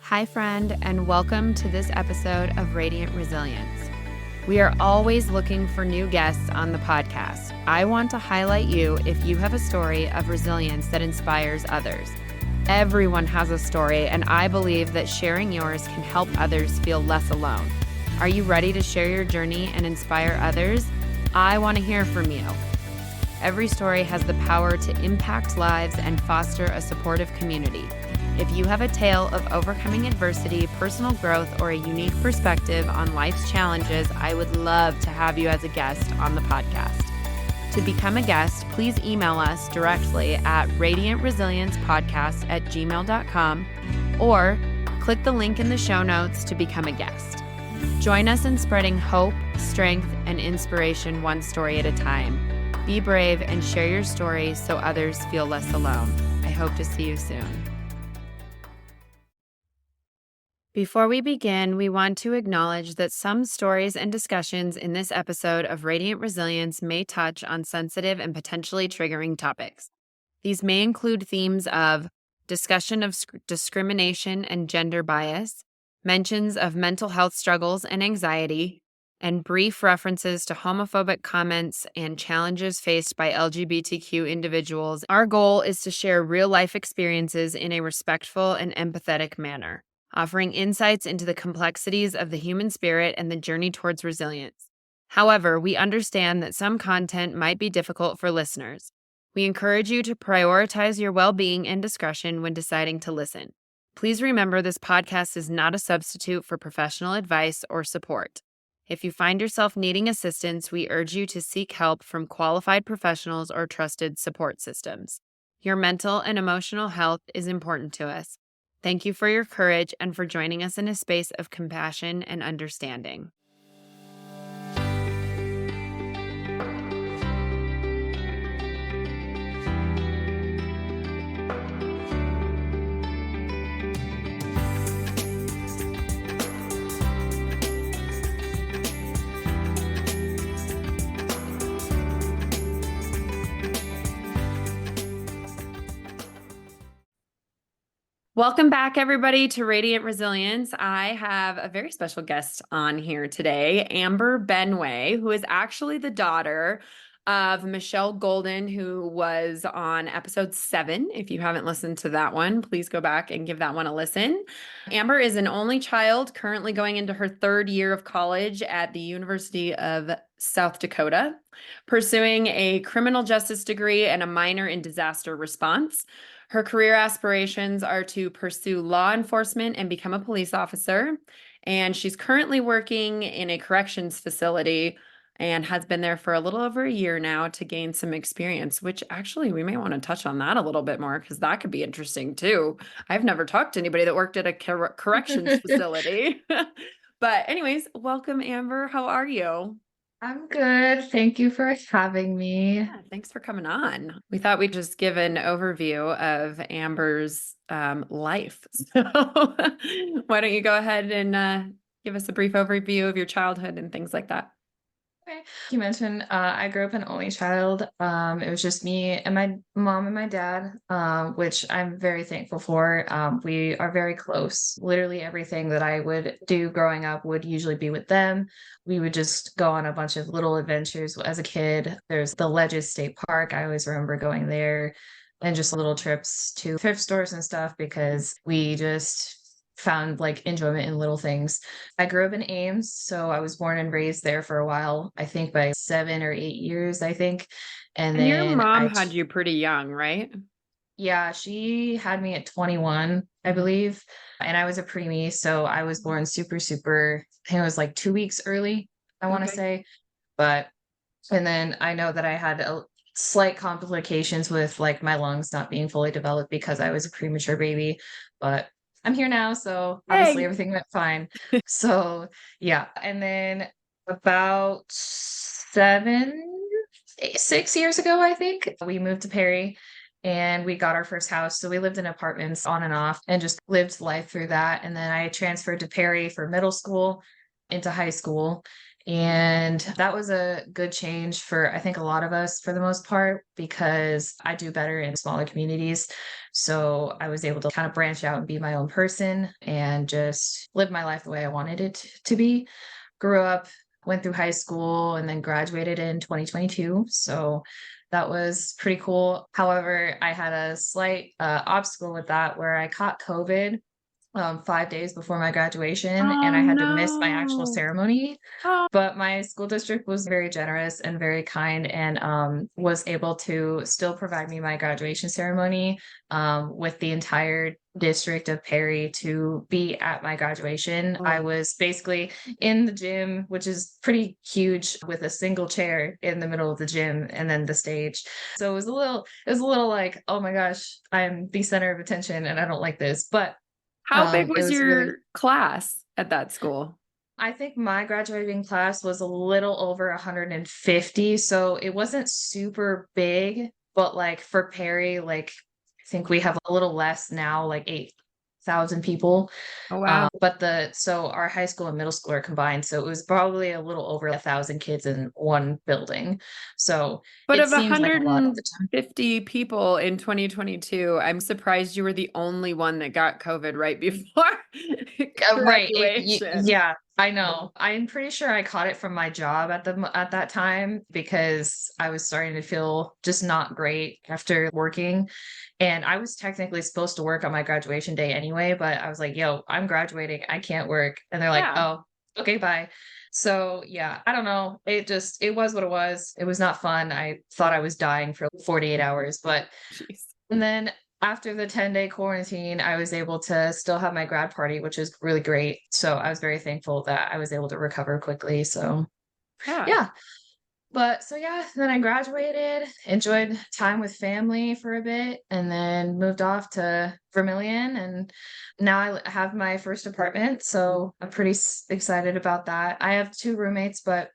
Hi, friend, and welcome to this episode of Radiant Resilience. We are always looking for new guests on the podcast. I want to highlight you if you have a story of resilience that inspires others. Everyone has a story, and I believe that sharing yours can help others feel less alone. Are you ready to share your journey and inspire others? I want to hear from you. Every story has the power to impact lives and foster a supportive community. If you have a tale of overcoming adversity, personal growth, or a unique perspective on life's challenges, I would love to have you as a guest on the podcast. To become a guest, please email us directly at radientresiliencepodcast@gmail.com or click the link in the show notes to become a guest. Join us in spreading hope, strength, and inspiration one story at a time. Be brave and share your story so others feel less alone. I hope to see you soon. Before we begin, we want to acknowledge that some stories and discussions in this episode of Radiant Resilience may touch on sensitive and potentially triggering topics. These may include themes of discussion of discrimination and gender bias, mentions of mental health struggles and anxiety, and brief references to homophobic comments and challenges faced by LGBTQ individuals. Our goal is to share real-life experiences in a respectful and empathetic manner, offering insights into the complexities of the human spirit and the journey towards resilience. However, we understand that some content might be difficult for listeners. We encourage you to prioritize your well-being and discretion when deciding to listen. Please remember this podcast is not a substitute for professional advice or support. If you find yourself needing assistance, we urge you to seek help from qualified professionals or trusted support systems. Your mental and emotional health is important to us. Thank you for your courage and for joining us in a space of compassion and understanding. Welcome back, everybody, to Radiant Resilience. I have a very special guest on here today, Amber Benway, who is actually the daughter of Michelle Golden, who was on episode 7. If you haven't listened to that one, please go back and give that one a listen. Amber is an only child, currently going into her 3rd year of college at the University of South Dakota, pursuing a criminal justice degree and a minor in disaster response. Her career aspirations are to pursue law enforcement and become a police officer. And she's currently working in a corrections facility and has been there for a little over a year now to gain some experience, which actually we may want to touch on that a little bit more because that could be interesting too. I've never talked to anybody that worked at a corrections facility. But anyways, welcome, Amber. How are you? I'm good. Thank you for having me. Yeah, thanks for coming on. We thought we'd just give an overview of Amber's life. So why don't you go ahead and give us a brief overview of your childhood and things like that? Okay. You mentioned I grew up an only child. It was just me and my mom and my dad, which I'm very thankful for. We are very close. Literally everything that I would do growing up would usually be with them. We would just go on a bunch of little adventures as a kid. There's the Ledges State Park. I always remember going there and just little trips to thrift stores and stuff because we just found like enjoyment in little things. I grew up in Ames, so I was born and raised there for a while, I think by 7 or 8 years, I think. And And your then mom had you pretty young, right? yeah, she had me at 21, I believe. And I was a preemie, so I was born super, I think it was like 2 weeks early, I want to Okay. say. But, and then I know that I had a slight complications with like my lungs not being fully developed because I was a premature baby. But I'm here now, so obviously Hey. everything went fine. So yeah. And then about 6 years ago, I think, we moved to Perry and we got our first house. So we lived in apartments on and off and just lived life through that. And then I transferred to Perry for middle school into high school. And that was a good change for, I think, a lot of us for the most part, because I do better in smaller communities. So I was able to kind of branch out and be my own person and just live my life the way I wanted it to be. Grew up, went through high school, and then graduated in 2022. So that was pretty cool. However, I had a slight obstacle with that where I caught COVID 5 days before my graduation, and Oh I had to miss my actual no. ceremony. Oh, But my school district was very generous and very kind, and was able to still provide me my graduation ceremony with the entire district of Perry to be at my graduation. I oh. was basically in the gym, which is pretty huge, with a single chair in the middle of the gym and then the stage. So it was a little like, oh my gosh, I'm the center of attention and I don't like this. But How big it was was really, your class at that school? I think my graduating class was a little over 150, so it wasn't super big, but like for Perry, like I think we have a little less now, like 8,000 people. Oh, wow. But so our high school and middle school are combined, so it was probably a little over 1,000 kids in one building. So But it of seems like a lot at the time. 150 people in 2022, I'm surprised you were the only one that got COVID right before Right. graduation. Yeah, I know. I'm pretty sure I caught it from my job at that time because I was starting to feel just not great after working. And I was technically supposed to work on my graduation day anyway, but I was like, yo, I'm graduating. I can't work. And they're like, Yeah. oh, okay, bye. So yeah, I don't know. It was what it was. It was not fun. I thought I was dying for 48 hours, but Jeez. and then after the 10-day quarantine, I was able to still have my grad party, which is really great. So I was very thankful that I was able to recover quickly. So Yeah. yeah. But so yeah, then I graduated, enjoyed time with family for a bit, and then moved off to Vermilion. And now I have my first apartment. So I'm pretty excited about that. I have two roommates, but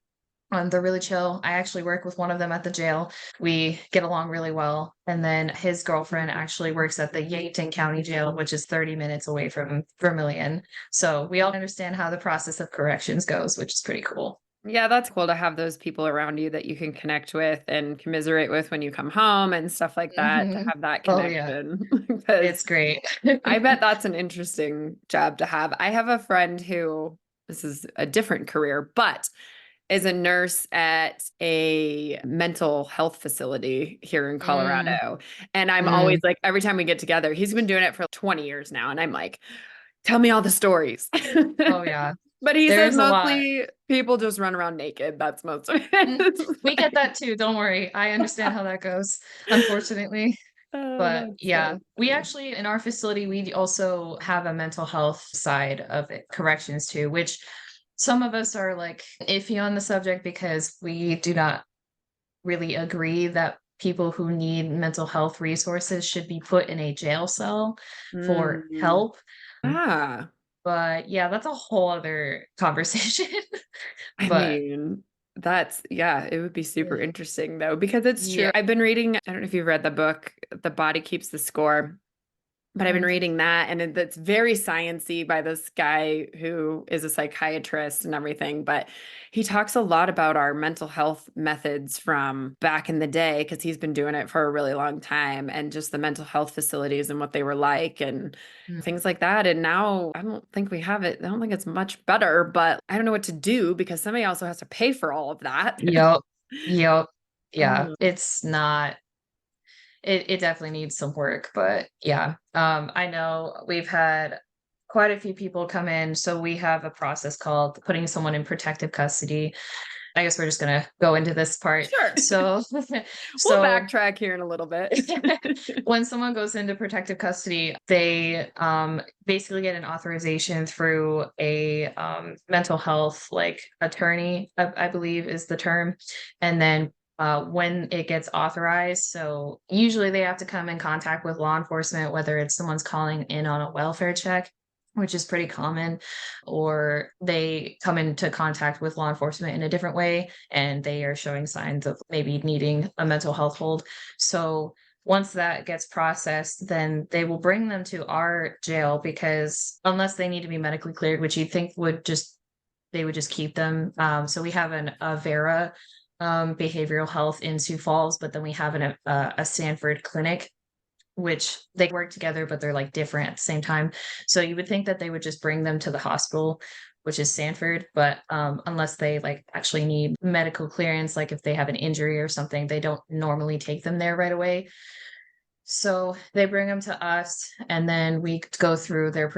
they're really chill. I actually work with one of them at the jail. We get along really well. And then his girlfriend actually works at the Yankton County Jail, which is 30 minutes away from Vermilion. So we all understand how the process of corrections goes, which is pretty cool. Yeah, that's cool to have those people around you that you can connect with and commiserate with when you come home and stuff like that, to Mhm. have that Oh, yeah. connection. Because It's great. I bet that's an interesting job to have. I have a friend who, this is a different career, but is a nurse at a mental health facility here in Mm, Colorado. And I'm always mm. like, every time we get together, he's been doing it for 20 years now. And I'm like, tell me all the stories. Oh, yeah. But he says There's a lot. mostly people just run around naked. That's most of Mm, it. we get that too. Don't worry. I understand how that goes, unfortunately. Oh, But that's yeah, so we funny. actually, in our facility, we also have a mental health side of it, corrections too, which some of us are like iffy on the subject because we do not really agree that people who need mental health resources should be put in a jail cell for Mm. help. Ah, But yeah, that's a whole other conversation. I But mean, that's, yeah, it would be super yeah, interesting though, because it's true. yeah. I've been reading, I don't know if you've read the book, The Body Keeps the Score. But I've been Mm, reading that, and it's very sciencey by this guy who is a psychiatrist and everything. But he talks a lot about our mental health methods from back in the day, because he's been doing it for a really long time, and just the mental health facilities and what they were like and mm. things like that. And now I don't think we have it. I don't think it's much better, but I don't know what to do because somebody also has to pay for all of that. Yep. Yep. Yeah. Oh, It's not. It definitely needs some work, but yeah. I know we've had quite a few people come in, so we have a process called putting someone in protective custody. I guess we're just gonna go into this part. sure. So, We'll so backtrack here in a little bit. when someone goes into protective custody, they basically get an authorization through a mental health like attorney, I believe is the term, and then when it gets authorized. So usually they have to come in contact with law enforcement, whether it's someone's calling in on a welfare check, which is pretty common, or they come into contact with law enforcement in a different way and they are showing signs of maybe needing a mental health hold. So once that gets processed, then they will bring them to our jail because unless they need to be medically cleared, which you'd think would just they would just keep them. So we have a Vera behavioral health in Sioux Falls, but then we have a Sanford clinic which they work together, but they're like different at the same time. So you would think that they would just bring them to the hospital, which is Sanford, but unless they like actually need medical clearance, like if they have an injury or something, they don't normally take them there right away. So they bring them to us, and then we go through their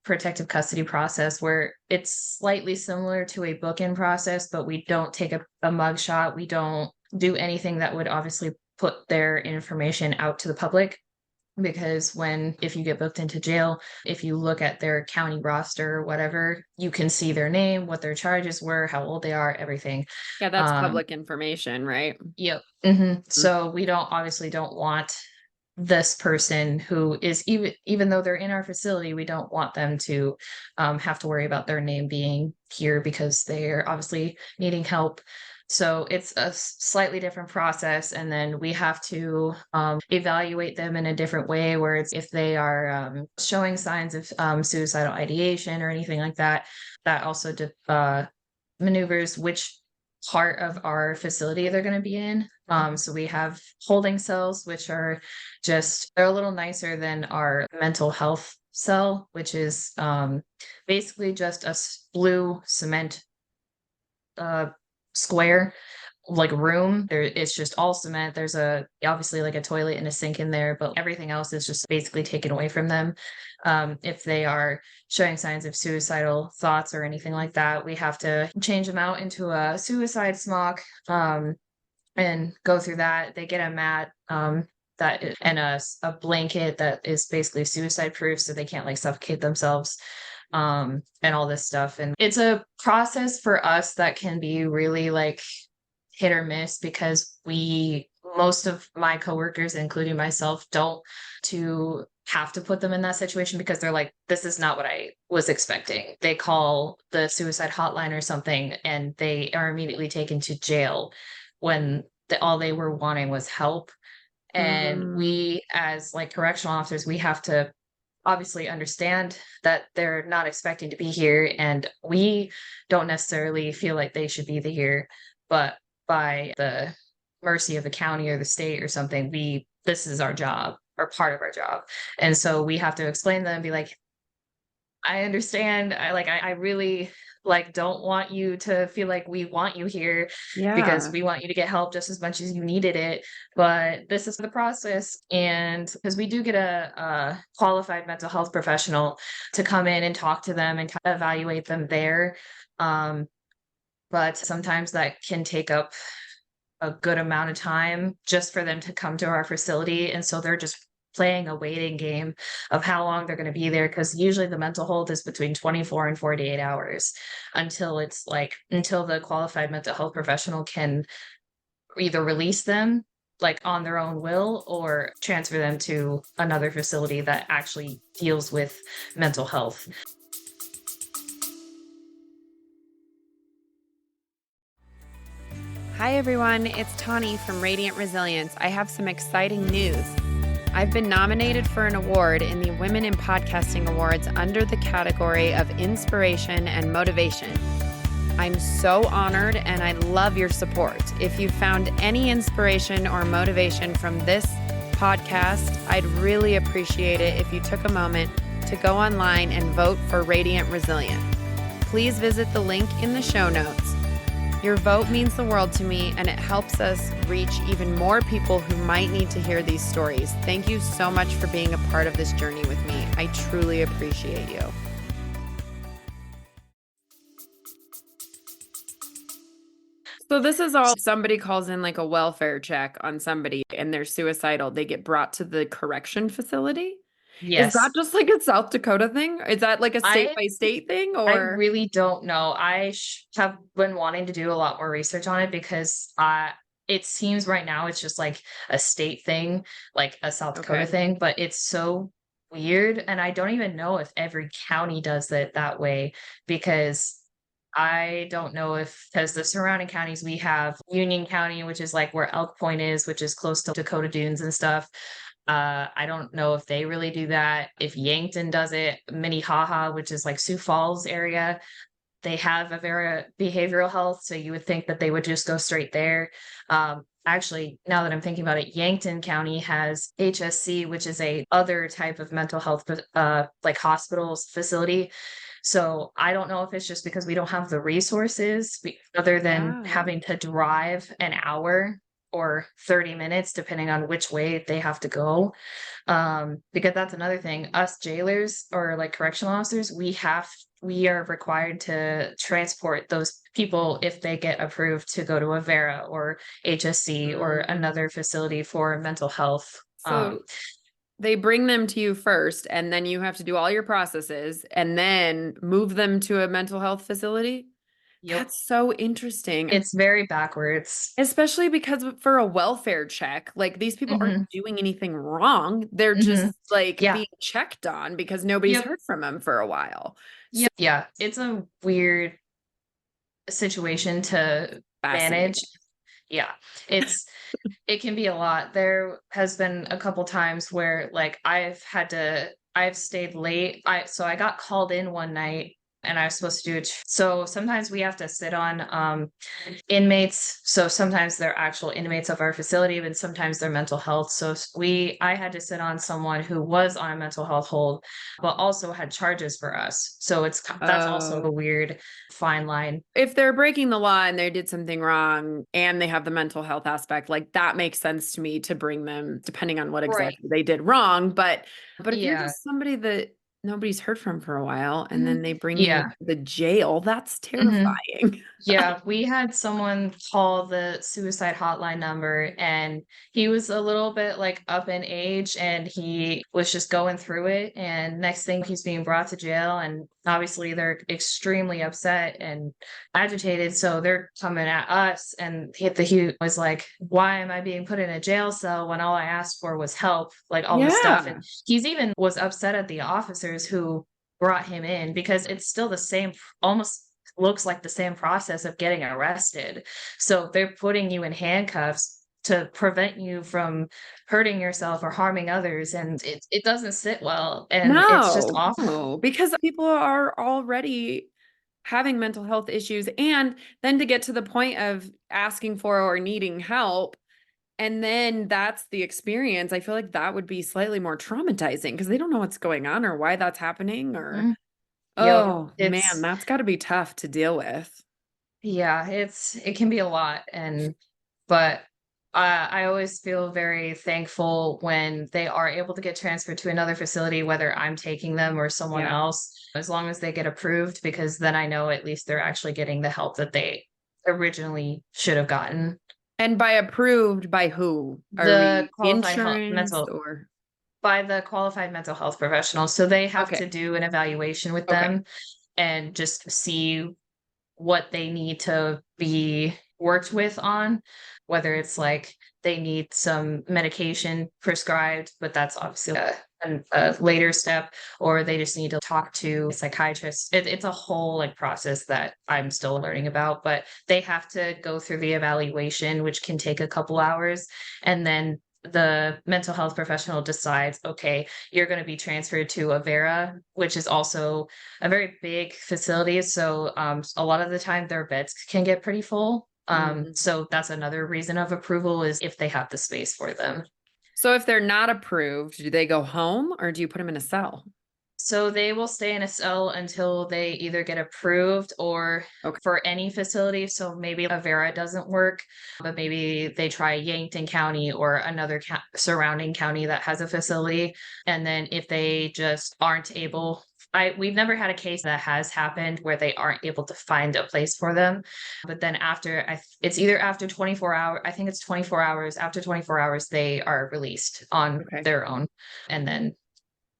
protective custody process where it's slightly similar to a book-in process, but we don't take a mug shot. We don't do anything that would obviously put their information out to the public. Because if you get booked into jail, if you look at their county roster or whatever, you can see their name, what their charges were, how old they are, everything. Yeah, that's public information, right? Yep. So we obviously don't want this person who is, even though they're in our facility, we don't want them to have to worry about their name being here because they're obviously needing help. So it's a slightly different process, and then we have to evaluate them in a different way, where it's if they are showing signs of suicidal ideation or anything like that. That also maneuvers which part of our facility they're going to be in. So we have holding cells, which are they're a little nicer than our mental health cell, which is basically just a blue cement square like room. It's just all cement. There's obviously like a toilet and a sink in there, but everything else is just basically taken away from them. If they are showing signs of suicidal thoughts or anything like that, we have to change them out into a suicide smock and go through that. They get a mat and a blanket that is basically suicide proof, so they can't like suffocate themselves. And all this stuff. And it's a process for us that can be really like hit or miss, because most of my coworkers, including myself, don't to have to put them in that situation, because they're like, this is not what I was expecting. They call the suicide hotline or something, and they are immediately taken to jail when all they were wanting was help. And we, as like correctional officers, we have to obviously understand that they're not expecting to be here, and we don't necessarily feel like they should be here, but by the mercy of the county or the state or something, this is our job, or part of our job. And so we have to explain to them and be like, I understand. I really don't want you to feel like we want you here, because we want you to get help just as much as you needed it. But this is the process. And because we do get a qualified mental health professional to come in and talk to them and kind of evaluate them there. But sometimes that can take up a good amount of time just for them to come to our facility. And so they're just playing a waiting game of how long they're going to be there, because usually the mental hold is between 24 and 48 hours until the qualified mental health professional can either release them like on their own will, or transfer them to another facility that actually deals with mental health. Hi everyone, it's Tawny from Radiant Resilience. I have some exciting news. I've been nominated for an award in the Women in Podcasting Awards under the category of Inspiration and Motivation. I'm so honored, and I love your support. If you found any inspiration or motivation from this podcast, I'd really appreciate it if you took a moment to go online and vote for Radiant Resilient. Please visit the link in the show notes. Your vote means the world to me, and it helps us reach even more people who might need to hear these stories. Thank you so much for being a part of this journey with me. I truly appreciate you. So this is all somebody calls in like a welfare check on somebody and they're suicidal. They get brought to the correction facility? Is that Yes. just like a South Dakota thing? Is that like a state by state thing, I or? really don't know. I have been wanting to do a lot more research on it, because it seems right now it's just like a state thing, like a South Dakota thing, but it's so weird. And I don't even know if every county does it that way, because I don't know because the surrounding counties, we have Union County, which is like where Elk Point is, which is close to Dakota Dunes and stuff. I don't know if they really do that. If Yankton does it, Minnehaha, which is like Sioux Falls area, they have a very behavioral health, so you would think that they would just go straight there. Actually, now that I'm thinking about it, Yankton County has HSC, which is a other type of mental health like hospitals facility. So I don't know if it's just because we don't have the resources other than Yeah. having to drive an hour or 30 minutes, depending on which way they have to go. Because that's another thing. Us jailers or like correctional officers, we are required to transport those people if they get approved to go to a Vera or HSC or Mm. another facility for mental health. So they bring them to you first, and then you have to do all your processes and then move them to a mental health facility. Yep. That's so interesting. It's very backwards. Especially because for a welfare check, like these people aren't Hmm. doing anything wrong. They're Hmm. just like Yeah. being checked on because nobody's Yep. heard from them for a while. So Yep. Yeah. It's a weird situation to manage. fascinating. Yeah. It's it can be a lot. There has been a couple times where like I've stayed late. I got called in one night and I was supposed to do it. So sometimes we have to sit on inmates. So sometimes they're actual inmates of our facility, but sometimes they're mental health. So I had to sit on someone who was on a mental health hold, but also had charges for us. So that's also Oh, a weird fine line. if they're breaking the law and they did something wrong and they have the mental health aspect, like that makes sense to me to bring them, depending on what Right. exactly they did wrong. But if you're Yeah. just somebody that nobody's heard from for a while and Mhm. then they bring you Yeah. to the jail, that's Hmm. terrifying. Yeah, we had someone call the suicide hotline number and he was a little bit like up in age and he was just going through it. And next thing he's being brought to jail. And obviously they're extremely upset and agitated. So they're coming at us. And he was like, why am I being put in a jail cell when all I asked for was help? Like all this stuff. And Yeah. he's even was upset at the officers who brought him in because it's still the same, almost looks like the same process of getting arrested. So they're putting you in handcuffs to prevent you from hurting yourself or harming others. And it doesn't sit well. And it's just No, awful. no, because people are already having mental health issues. And then to get to the point of asking for or needing help, and then that's the experience, I feel like that would be slightly more traumatizing because they don't know what's going on or why that's happening or, Mhm. Yep. oh man, It's, that's got to be tough to deal with. yeah, it can be a lot. But I always feel very thankful when they are able to get transferred to another facility, whether I'm taking them or someone Yeah. else, as long as they get approved, because then I know at least they're actually getting the help that they originally should have gotten. And by approved, by who? Are The we qualified health insurance mental or? by the qualified mental health professional. So they have Okay. to do an evaluation with Okay. them and just see what they need to be worked with on, whether it's like they need some medication prescribed, but that's obviously a later step, or they just need to talk to a psychiatrist. It's a whole like process that I'm still learning about, but they have to go through the evaluation, which can take a couple hours, and then the mental health professional decides, okay, you're going to be transferred to a Vera, which is also a very big facility. So a lot of the time their beds can get pretty full. Mhm. So that's another reason of approval is if they have the space for them. So if they're not approved, do they go home or do you put them in a cell? So they will stay in a cell until they either get approved or Okay. for any facility. So maybe a Vera doesn't work, but maybe they try Yankton County or another surrounding county that has a facility. And then if they just aren't able, we've never had a case that has happened where they aren't able to find a place for them. But then after, it's either after 24 hours, I think it's 24 hours. After 24 hours, they are released on Okay. their own. And then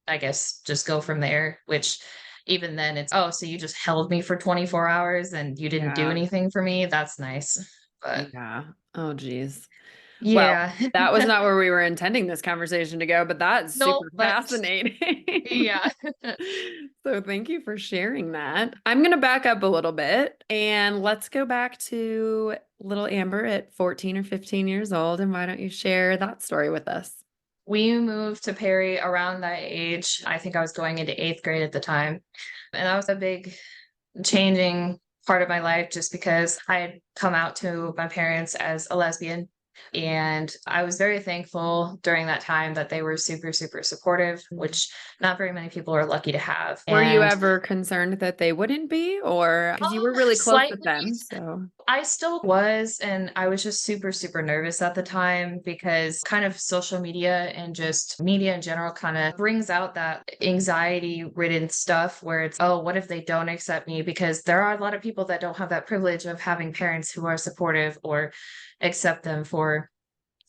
I guess just go from there, which even then it's, oh, so you just held me for 24 hours and you didn't do Yeah. anything for me. That's nice. But Yeah. Oh, geez. Well, yeah. that was not where we were intending this conversation to go, but that's No, super but fascinating. yeah. So thank you for sharing that. I'm going to back up a little bit and let's go back to little Amber at 14 or 15 years old. And why don't you share that story with us? We moved to Perry around that age. I think I was going into eighth grade at the time. And that was a big changing part of my life just because I had come out to my parents as a lesbian. And I was very thankful during that time that they were super, super supportive, which not very many people are lucky to have. Were you And ever concerned that they wouldn't be, or because you were really close with slightly, them? So, I still was, and I was just super, super nervous at the time because kind of social media and just media in general kind of brings out that anxiety ridden stuff where it's, oh, what if they don't accept me? Because there are a lot of people that don't have that privilege of having parents who are supportive or accept them for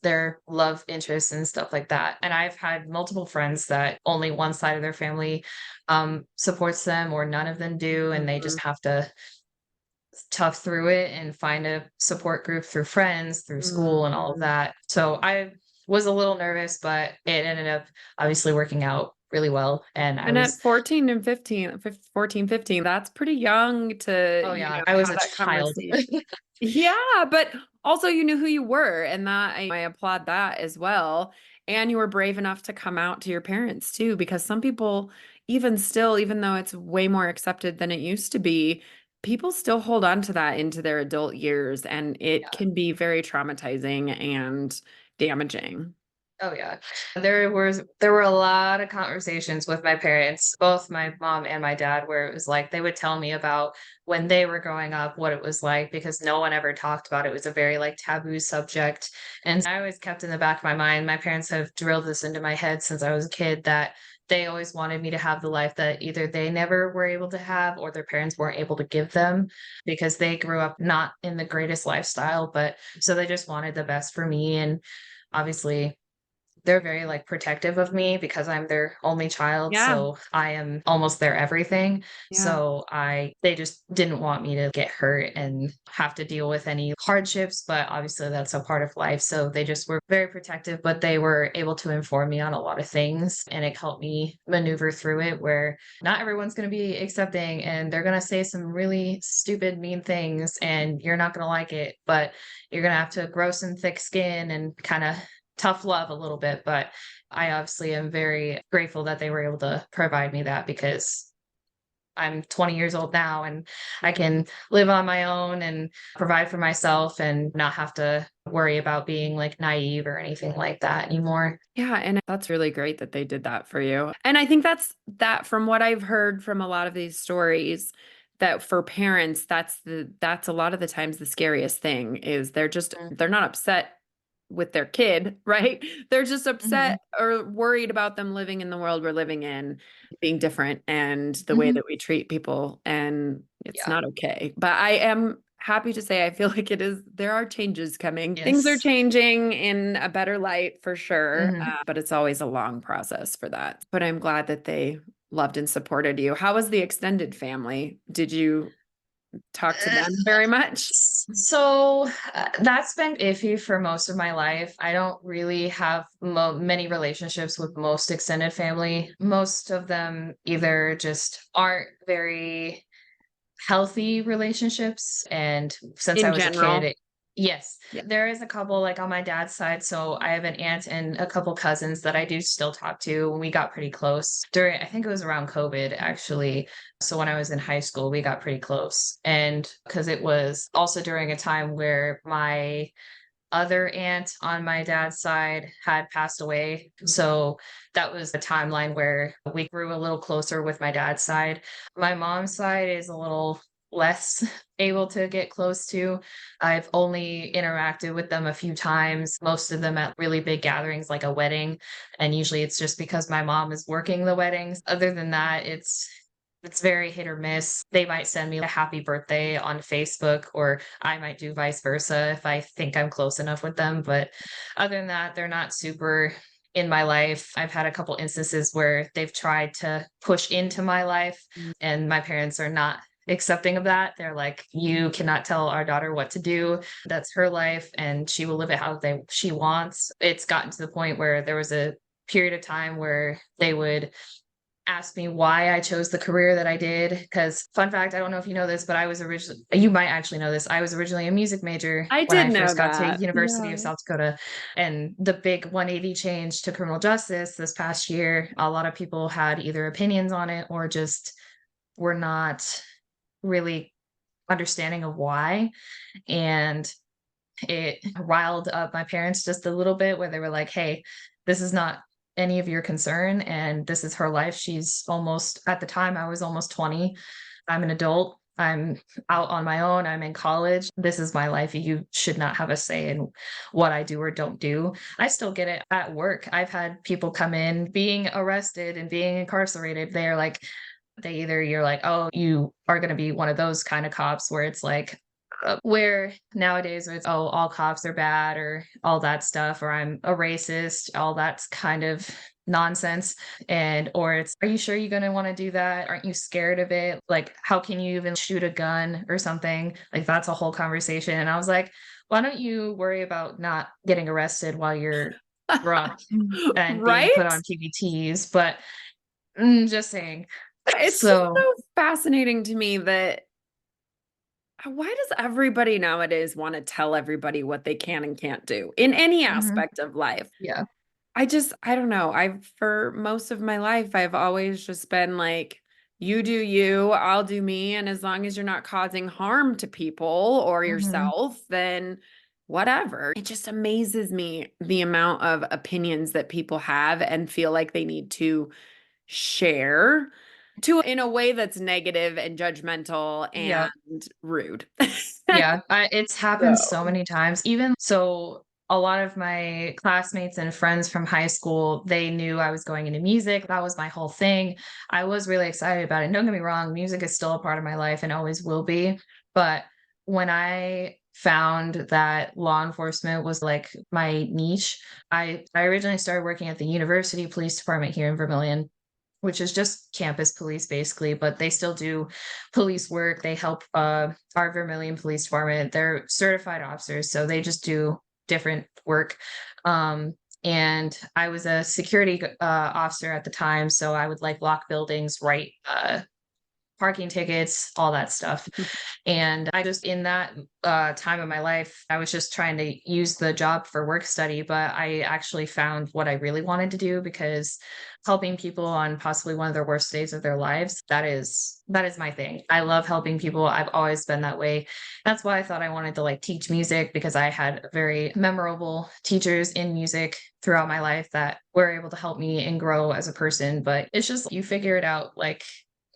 their love interests and stuff like that. And I've had multiple friends that only one side of their family supports them or none of them do, and they mhm, just have to tough through it and find a support group through friends, through school, and all of mhm. that. So I was a little nervous, but it ended up obviously working out really well. And I And was, at 14 and 15, 14, 15, that's pretty young to, oh yeah, I was have a that child. conversation. Yeah, but also you knew who you were, and that I applaud that as well. And you were brave enough to come out to your parents too, because some people, even still, even though it's way more accepted than it used to be, people still hold on to that into their adult years, and it Yeah. can be very traumatizing and damaging. Oh yeah. There were a lot of conversations with my parents, both my mom and my dad, where it was like they would tell me about when they were growing up, what it was like because no one ever talked about it. It was a very like taboo subject. And I always kept in the back of my mind, my parents have drilled this into my head since I was a kid that they always wanted me to have the life that either they never were able to have or their parents weren't able to give them because they grew up not in the greatest lifestyle, but so they just wanted the best for me. And obviously they're very, like, protective of me because I'm their only child, Yeah, so I am almost their everything. yeah. So I they just didn't want me to get hurt and have to deal with any hardships, but obviously that's a part of life. So they just were very protective, but they were able to inform me on a lot of things, and it helped me maneuver through it where not everyone's gonna be accepting, and they're gonna say some really stupid, mean things, and you're not gonna like it, but you're gonna have to grow some thick skin and kinda tough love a little bit, but I obviously am very grateful that they were able to provide me that because I'm 20 years old now and I can live on my own and provide for myself and not have to worry about being like naive or anything like that anymore. Yeah, and that's really great that they did that for you. And I think that from what I've heard from a lot of these stories, that for parents, that's a lot of the times the scariest thing is they're not upset with their kid, right? They're just Mm-hmm. upset or worried about them living in the world we're living in, being different and the way Hmm. that we treat people. And it's Yeah. not okay. But I am happy to say I feel like there are changes coming. Things are Yes. changing in a better light for sure. Hmm. But it's always a long process for that. But I'm glad that they loved and supported you. How was the extended family? Did you talk to them very much? So that's been iffy for most of my life. I don't really have many relationships with most extended family. Most of them either just aren't very healthy relationships, and since I In was a kid, general? yes, Yeah. there is a couple, like, on my dad's side, so I have an aunt and a couple cousins that I do still talk to, and we got pretty close during I think it was around COVID, actually. So when I was in high school, we got pretty close, and because it was also during a time where my other aunt on my dad's side had passed away. So that was a timeline where we grew a little closer with my dad's side. My mom's side is a little less able to get close to. I've only interacted with them a few times, most of them at really big gatherings like a wedding. And usually it's just because my mom is working the weddings. Other than that, it's very hit or miss. They might send me a happy birthday on Facebook, or I might do vice versa if I think I'm close enough with them. But other than that, they're not super in my life. I've had a couple instances where they've tried to push into my life, and my parents are not accepting of that. They're like, you cannot tell our daughter what to do. That's her life, and she will live it how she wants. It's gotten to the point where there was a period of time where they would asked me why I chose the career that I did. Because, fun fact, I don't know if you know this, but I was originally, you might actually know this, I was originally a music major I when did I know first got to that. University of Yeah. South Dakota. And the big 180 change to criminal justice this past year, a lot of people had either opinions on it or just were not really understanding of why. And it riled up my parents just a little bit, where they were like, hey, this is not any of your concern. And this is her life. She's almost, at the time, I was almost 20. I'm an adult. I'm out on my own. I'm in college. This is my life. You should not have a say in what I do or don't do. I still get it at work. I've had people come in being arrested and being incarcerated. They're like, you're like, oh, you are going to be one of those kind of cops where it's like, where nowadays it's, oh, all cops are bad or all that stuff, or I'm a racist, all that's kind of nonsense. And, or it's, are you sure you're going to want to do that? Aren't you scared of it? Like, how can you even shoot a gun or something? Like, that's a whole conversation. And I was like, why don't you worry about not getting arrested while you're drunk and being put Right? on PBTs? But just saying. It's just So, so fascinating to me that why does everybody nowadays want to tell everybody what they can and can't do in any mhm, aspect of life? yeah. I don't know. For most of my life, I've always just been like, you do you, I'll do me. And as long as you're not causing harm to people or Mhm. yourself, then whatever. It just amazes me the amount of opinions that people have and feel like they need to share to in a way that's negative and judgmental Yeah. and rude. Yeah, it's happened so So, many times. Even so, a lot of my classmates and friends from high school, they knew I was going into music. That was my whole thing. I was really excited about it. Don't get me wrong, music is still a part of my life and always will be. But when I found that law enforcement was like my niche, I originally started working at the university police department here in Vermilion, which is just campus police basically, but they still do police work. They help our Vermilion Police Department. They're certified officers, so they just do different work. Um, and I was a security officer at the time, so I would like lock buildings, write parking tickets, all that stuff. And I just, in that time of my life, I was just trying to use the job for work study, but I actually found what I really wanted to do, because helping people on possibly one of their worst days of their lives, that is my thing. I love helping people. I've always been that way. That's why I thought I wanted to like teach music, because I had very memorable teachers in music throughout my life that were able to help me and grow as a person. But it's just, you figure it out. Like,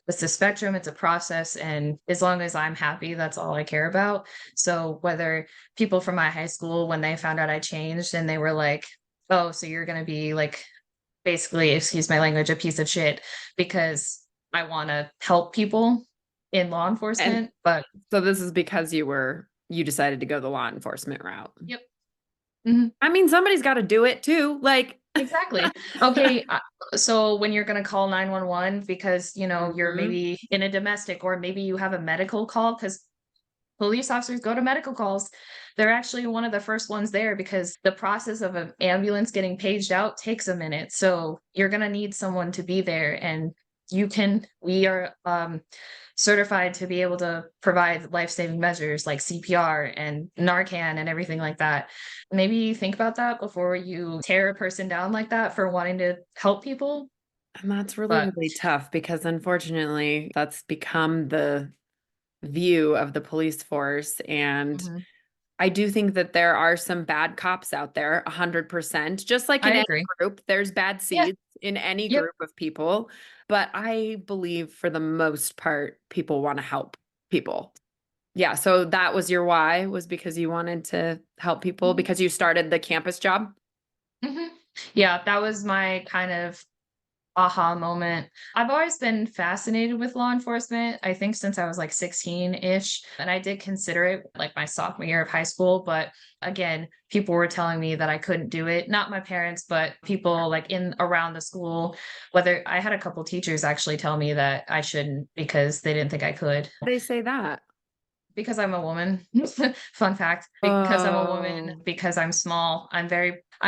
it's a spectrum, it's a process, and as long as I'm happy, that's all I care about. So whether people from my high school, when they found out I changed and they were like, oh, so you're going to be like, basically, excuse my language, a piece of shit because I want to help people in law and enforcement. But so this is because you decided to go the law enforcement route. yep. Mhm. I mean, somebody's got to do it too. Like, Exactly. Okay, so when you're gonna call 911 because, you're mhm. maybe in a domestic, or maybe you have a medical call, because police officers go to medical calls. They're actually one of the first ones there, because the process of an ambulance getting paged out takes a minute. So you're going to need someone to be there. And we are certified to be able to provide life saving measures like CPR and Narcan and everything like that. Maybe think about that before you tear a person down like that for wanting to help people. And that's really, But really tough because unfortunately, that's become the view of the police force. And mhm, I do think that there are some bad cops out there, 100%. Just like I in any agree. group, there's bad Yeah. seeds in any Yep. group of people. But I believe for the most part, people want to help people. Yeah. So that was your why, was because you wanted to help people Mhm, because you started the campus job? mhm. Yeah, that was my kind of aha moment. I've always been fascinated with law enforcement, I think since I was like 16-ish, and I did consider it like my sophomore year of high school, but again, people were telling me that I couldn't do it. Not my parents, but people like in around the school, whether I had a couple teachers actually tell me that I shouldn't because they didn't think I could. They say that. Because I'm a woman. Fun fact, because I'm a woman, Oh. because I'm small, I'm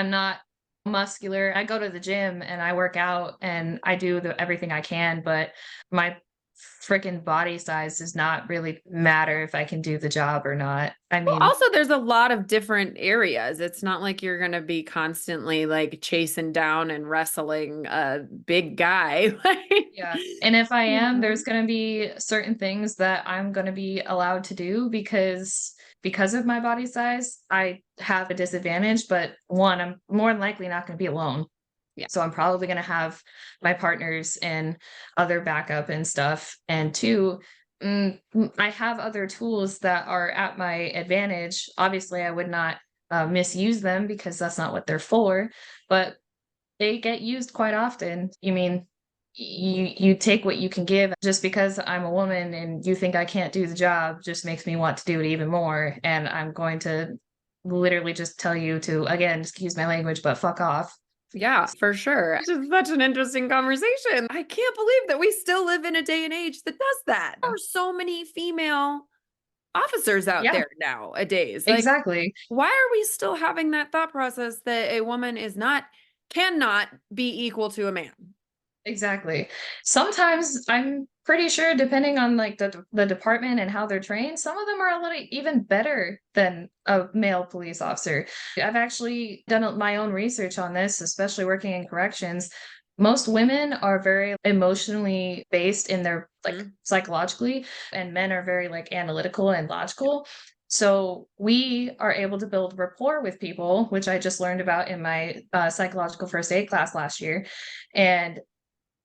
not muscular. I go to the gym and I work out and I do everything I can, but my freaking body size does not really matter if I can do the job or not. I Well, mean, also there's a lot of different areas. It's not like you're going to be constantly like chasing down and wrestling a big guy. yeah. And if I You am, know? there's going to be certain things that I'm going to be allowed to do because because of my body size, I have a disadvantage, but one, I'm more than likely not going to be alone. Yeah. So I'm probably going to have my partners and other backup and stuff. And two, I have other tools that are at my advantage. Obviously, I would not misuse them because that's not what they're for, but they get used quite often. You mean you take what you can give. Just because I'm a woman and you think I can't do the job just makes me want to do it even more. And I'm going to literally just tell you to, again, excuse my language, but fuck off. Yeah, for sure. It's just such an interesting conversation. I can't believe that we still live in a day and age that does that. There are so many female officers out Yeah, there nowadays. Like, exactly. why are we still having that thought process that a woman cannot be equal to a man? Exactly. Sometimes I'm pretty sure, depending on like the department and how they're trained, some of them are a little even better than a male police officer. I've actually done my own research on this, especially working in corrections. Most women are very emotionally based in their like psychologically, and men are very like analytical and logical. So we are able to build rapport with people, which I just learned about in my psychological first aid class last year. And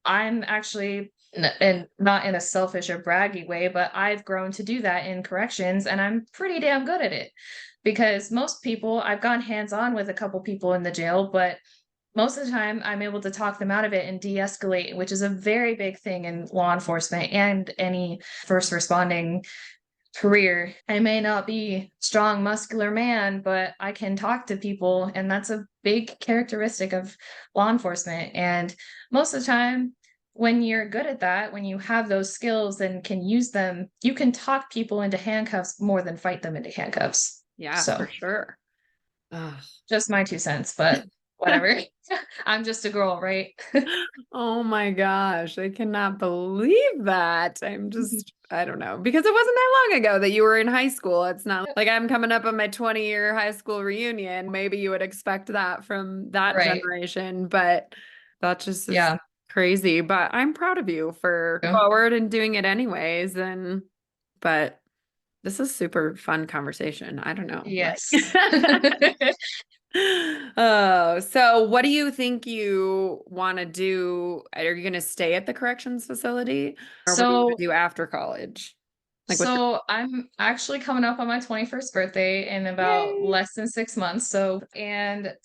I'm actually and not in a selfish or braggy way, but I've grown to do that in corrections and I'm pretty damn good at it. Because most people, I've gone hands-on with a couple people in the jail, but most of the time I'm able to talk them out of it and de-escalate, which is a very big thing in law enforcement and any first responding career. I may not be strong, muscular man, but I can talk to people, and that's a big characteristic of law enforcement. And most of the time, when you're good at that, when you have those skills and can use them, you can talk people into handcuffs more than fight them into handcuffs. Yeah, So, for sure. Ugh. just my 2 cents, but whatever. I'm just a girl, right? Oh my gosh, I cannot believe that. I don't know, because it wasn't that long ago that you were in high school. It's not like I'm coming up on my 20-year high school reunion. Maybe you would expect that from that Right. generation, but that just is Yeah. crazy. But I'm proud of you for forward and doing it anyways. But this is super fun conversation. I don't know. Like Yes. Oh, so what do you think you want to do? Are you going to stay at the corrections facility or what do you want So to do after college? Like what's So I'm actually coming up on my 21st birthday in about Yay. less than 6 months. So the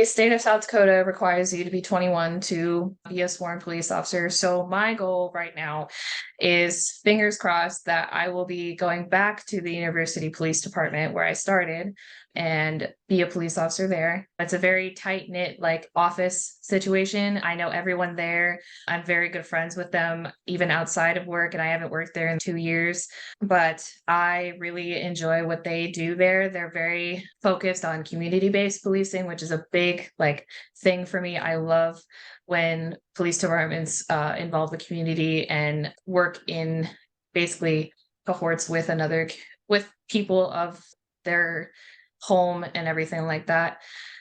state of South Dakota requires you to be 21 to be a sworn police officer. So my goal right now is fingers crossed that I will be going back to the University Police Department where I started and be a police officer there. It's a very tight knit like office situation. I know everyone there. I'm very good friends with them, even outside of work, and I haven't worked there in 2 years. But I really enjoy what they do there. They're very focused on community-based policing, which is a big like thing for me. I love when police departments involve the community and work in basically cohorts with people of their home and everything like that.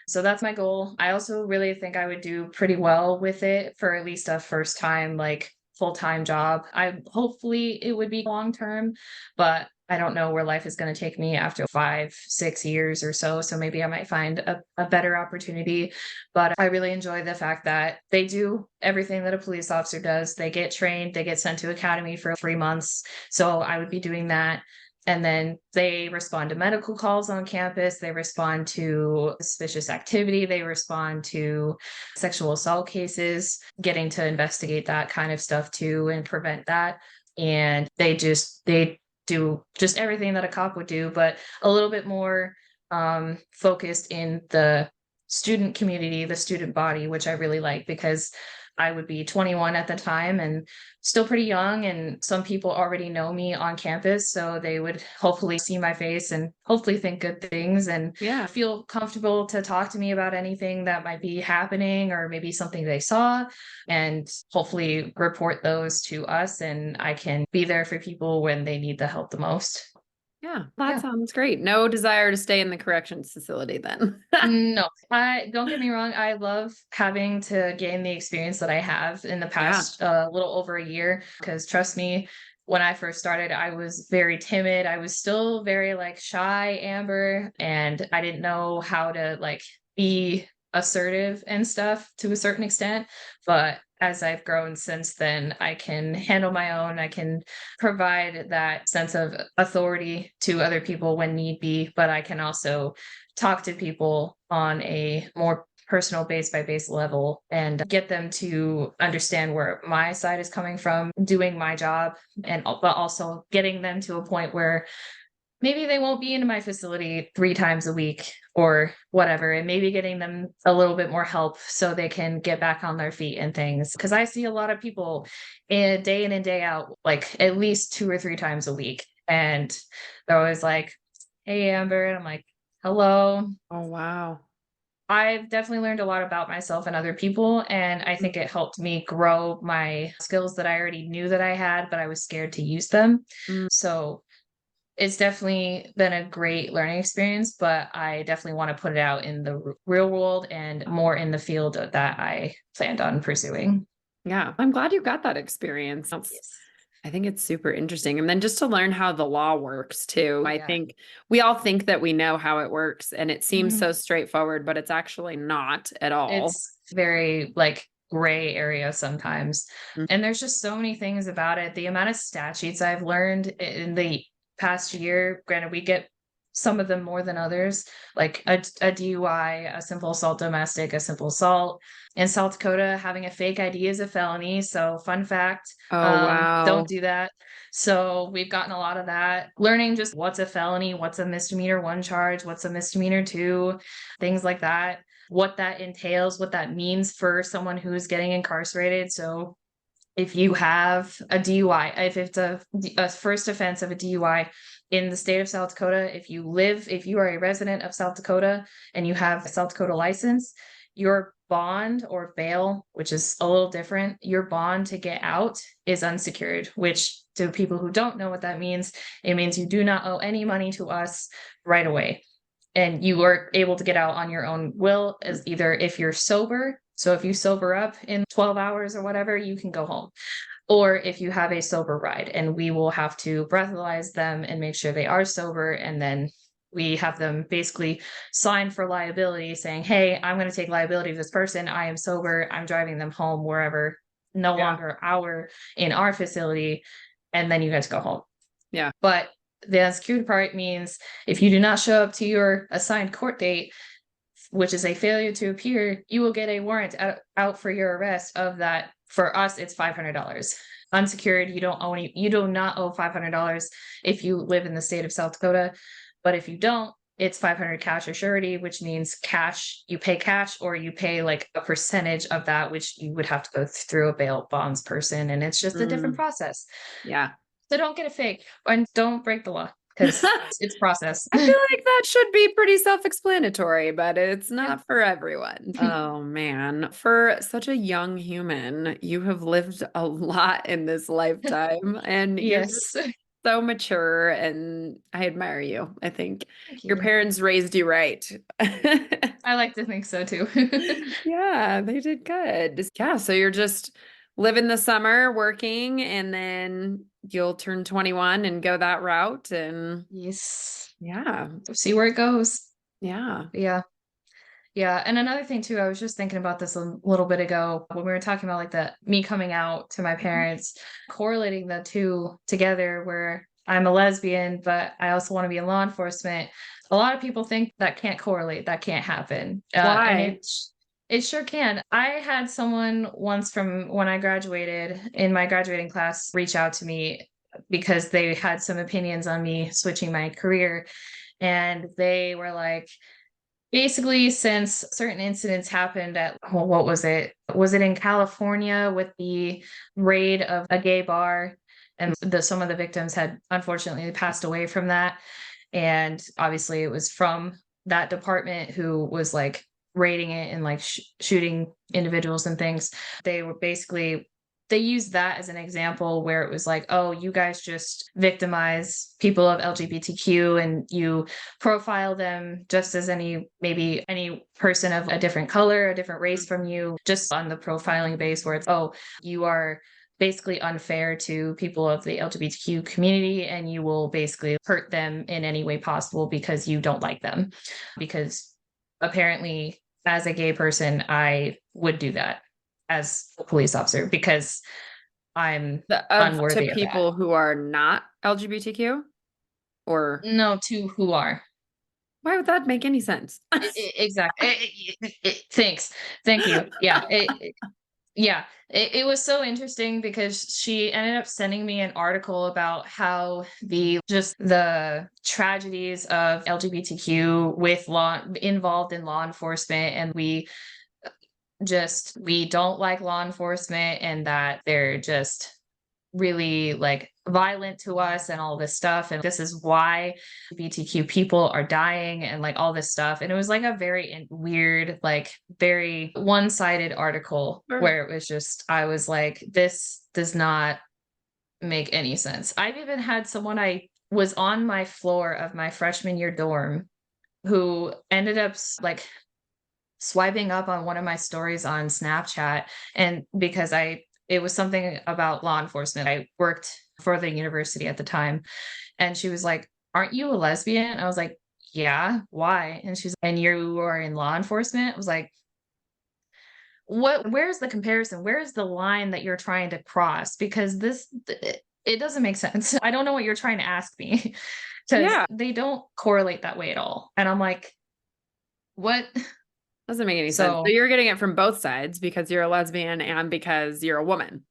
So that's my goal. I also really think I would do pretty well with it for at least a first time, like full-time job. I hopefully it would be long term, but I don't know where life is going to take me after 5, 6 years or so. So maybe I might find a better opportunity. But I really enjoy the fact that they do everything that a police officer does. They get trained, they get sent to academy for 3 months. So I would be doing that. And then they respond to medical calls on campus. They respond to suspicious activity. They respond to sexual assault cases, getting to investigate that kind of stuff too and prevent that. And they do just everything that a cop would do, but a little bit more focused in the student community, the student body, which I really like because I would be 21 at the time and still pretty young. And some people already know me on campus. So they would hopefully see my face and hopefully think good things and Yeah. feel comfortable to talk to me about anything that might be happening or maybe something they saw and hopefully report those to us. And I can be there for people when they need the help the most. Yeah, that Yeah. sounds great. No desire to stay in the corrections facility then. No, I don't get me wrong. I love having to gain the experience that I have in the Yeah. past little over a year because trust me, when I first started, I was very timid. I was still very like shy, Amber, and I didn't know how to like be assertive and stuff to a certain extent. But as I've grown since then, I can handle my own. I can provide that sense of authority to other people when need be, but I can also talk to people on a more personal base by base level and get them to understand where my side is coming from, doing my job, and but also getting them to a point where maybe they won't be in my facility 3 times a week or whatever, and maybe getting them a little bit more help so they can get back on their feet and things. Because I see a lot of people day in and day out, like at least 2 or 3 times a week, and they're always like, "Hey, Amber," and I'm like, "Hello." Oh, wow. I've definitely learned a lot about myself and other people, and I think it helped me grow my skills that I already knew that I had, but I was scared to use them. Mm, So it's definitely been a great learning experience, but I definitely want to put it out in the real world and more in the field that I planned on pursuing. yeah. I'm glad you got that experience. Yes. I think it's super interesting. And then just to learn how the law works too. I Yeah. think we all think that we know how it works and it seems Mhm. so straightforward, but it's actually not at all. It's very like gray area sometimes. Mm. And there's just so many things about it. The amount of statutes I've learned in the past year, granted, we get some of them more than others, like a DUI, a simple assault domestic, a simple assault. In South Dakota, having a fake ID is a felony. So, fun fact, Oh, don't wow. do that. So, we've gotten a lot of that. Learning just what's a felony, what's a misdemeanor one charge, what's a misdemeanor two, things like that, what that entails, what that means for someone who's getting incarcerated. So if you have a DUI, if it's a first offense of a DUI in the state of South Dakota, if you are a resident of South Dakota and you have a South Dakota license, your bond or bail, which is a little different, your bond to get out is unsecured, which to people who don't know what that means, it means you do not owe any money to us right away, and you are able to get out on your own will, as either if you're sober. So if you sober up in 12 hours or whatever, you can go home. Or if you have a sober ride, and we will have to breathalyze them and make sure they are sober. And then we have them basically sign for liability saying, "Hey, I'm going to take liability of this person. I am sober. I'm driving them home wherever, no Yeah. longer in our facility." And then you guys go home. Yeah. But the unsecured part means if you do not show up to your assigned court date, which is a failure to appear, you will get a warrant out for your arrest of that. For us, it's $500. Unsecured, you do not owe $500 if you live in the state of South Dakota. But if you don't, it's 500 cash or surety, which means cash, you pay cash or you pay like a percentage of that, which you would have to go through a bail bonds person. And it's just a different Mm, process. yeah. So don't get it fake and don't break the law because it's process. I feel like that should be pretty self-explanatory, but it's Yeah. not for everyone. Oh man, for such a young human, you have lived a lot in this lifetime and you're just Yes. so mature and I admire you. I think Thank your you. parents raised you right. I like to think so too. Yeah, they did good. Yeah, so you're just living the summer, working, and then you'll turn 21 and go that route. And Yes. yeah, See where it goes. yeah. Yeah. Yeah. And another thing too, I was just thinking about this a little bit ago when we were talking about like the me coming out to my parents, correlating the two together where I'm a lesbian, but I also want to be in law enforcement. A lot of people think that can't correlate, that can't happen. And Why? it sure can. I had someone once from when I graduated in my graduating class reach out to me because they had some opinions on me switching my career. And they were like, basically, since certain incidents happened at, well, what was it? Was it in California with the raid of a gay bar? And some of the victims had unfortunately passed away from that. And obviously, it was from that department who was like raiding it and like shooting individuals and things. They were basically they used that as an example where it was like, oh, you guys just victimize people of LGBTQ and you profile them just as maybe any person of a different color, a different race from you, just on the profiling base where it's, oh, you are basically unfair to people of the LGBTQ community, and you will basically hurt them in any way possible because you don't like them. Because apparently, as a gay person, I would do that as a police officer because I'm To unworthy of that. people who are not LGBTQ? Or No, to who are. why would that make any sense? Exactly. Thanks. Thank you. Yeah. Yeah, it was so interesting because she ended up sending me an article about how the tragedies of LGBTQ with law involved in law enforcement, and we don't like law enforcement, and that they're just really like violent to us and all this stuff, and this is why LGBTQ people are dying and like all this stuff. And it was like a very weird, like very one-sided article Sure. where it was just, I was like, this does not make any sense. I've even had someone, I was on my floor of my freshman year dorm, who ended up like swiping up on one of my stories on Snapchat. And because it was something about law enforcement. I worked for the university at the time. And she was like, "Aren't you a lesbian?" I was like, "Yeah, why?" And she's, "And you are in law enforcement?" I was like, where's the comparison? Where's the line that you're trying to cross? Because it doesn't make sense. I don't know what you're trying to ask me because Yeah, they don't correlate that way at all. And I'm like, what? doesn't make any sense. So So you're getting it from both sides because you're a lesbian and because you're a woman.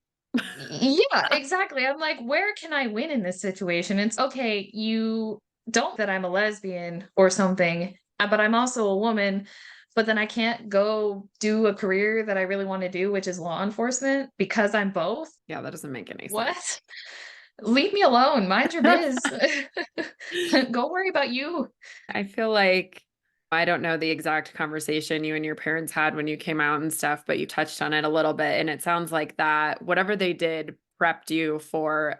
yeah, exactly. I'm like, where can I win in this situation? It's okay, you don't that I'm a lesbian or something, but I'm also a woman, but then I can't go do a career that I really want to do, which is law enforcement because I'm both. Yeah, that doesn't make any sense. What? Leave me alone. Mind your biz. Go worry about you. I feel like I don't know the exact conversation you and your parents had when you came out and stuff, but you touched on it a little bit. And it sounds like that whatever they did prepped you for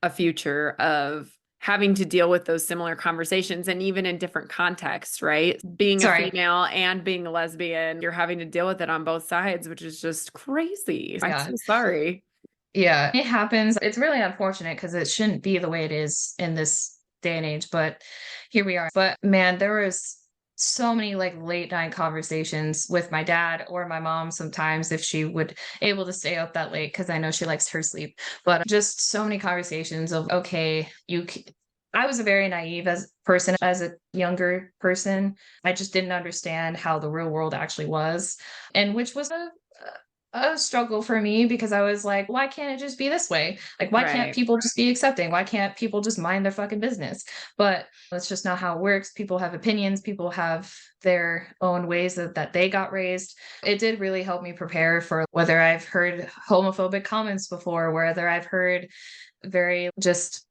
a future of having to deal with those similar conversations and even in different contexts, right? Being a Sorry. female and being a lesbian, you're having to deal with it on both sides, which is just crazy. I'm Yeah. so sorry. Yeah, it happens. It's really unfortunate because it shouldn't be the way it is in this day and age, but here we are. But man, there was so many like late night conversations with my dad or my mom sometimes if she would able to stay up that late because I know she likes her sleep. But just so many conversations of okay, I was a very naive as person as a younger person. I just didn't understand how the real world actually was, and which was a struggle for me because I was like, why can't it just be this way? Like, why can't Right. people just be accepting? Why can't people just mind their fucking business? But that's just not how it works. People have opinions, people have their own ways that they got raised. It did really help me prepare for whether I've heard homophobic comments before, whether I've heard very just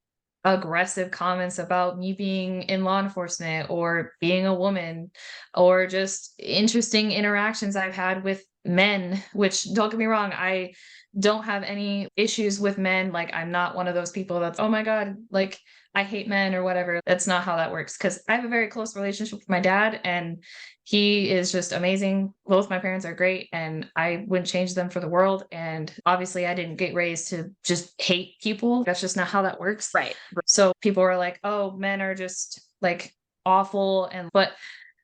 aggressive comments about me being in law enforcement or being a woman, or just interesting interactions I've had with men, which don't get me wrong, I don't have any issues with men. Like, I'm not one of those people that's, oh my God, like, I hate men or whatever. That's not how that works. Cause I have a very close relationship with my dad, and he is just amazing. Both my parents are great, and I wouldn't change them for the world. And obviously, I didn't get raised to just hate people. That's just not how that works. Right. So people are like, oh, men are just like awful. But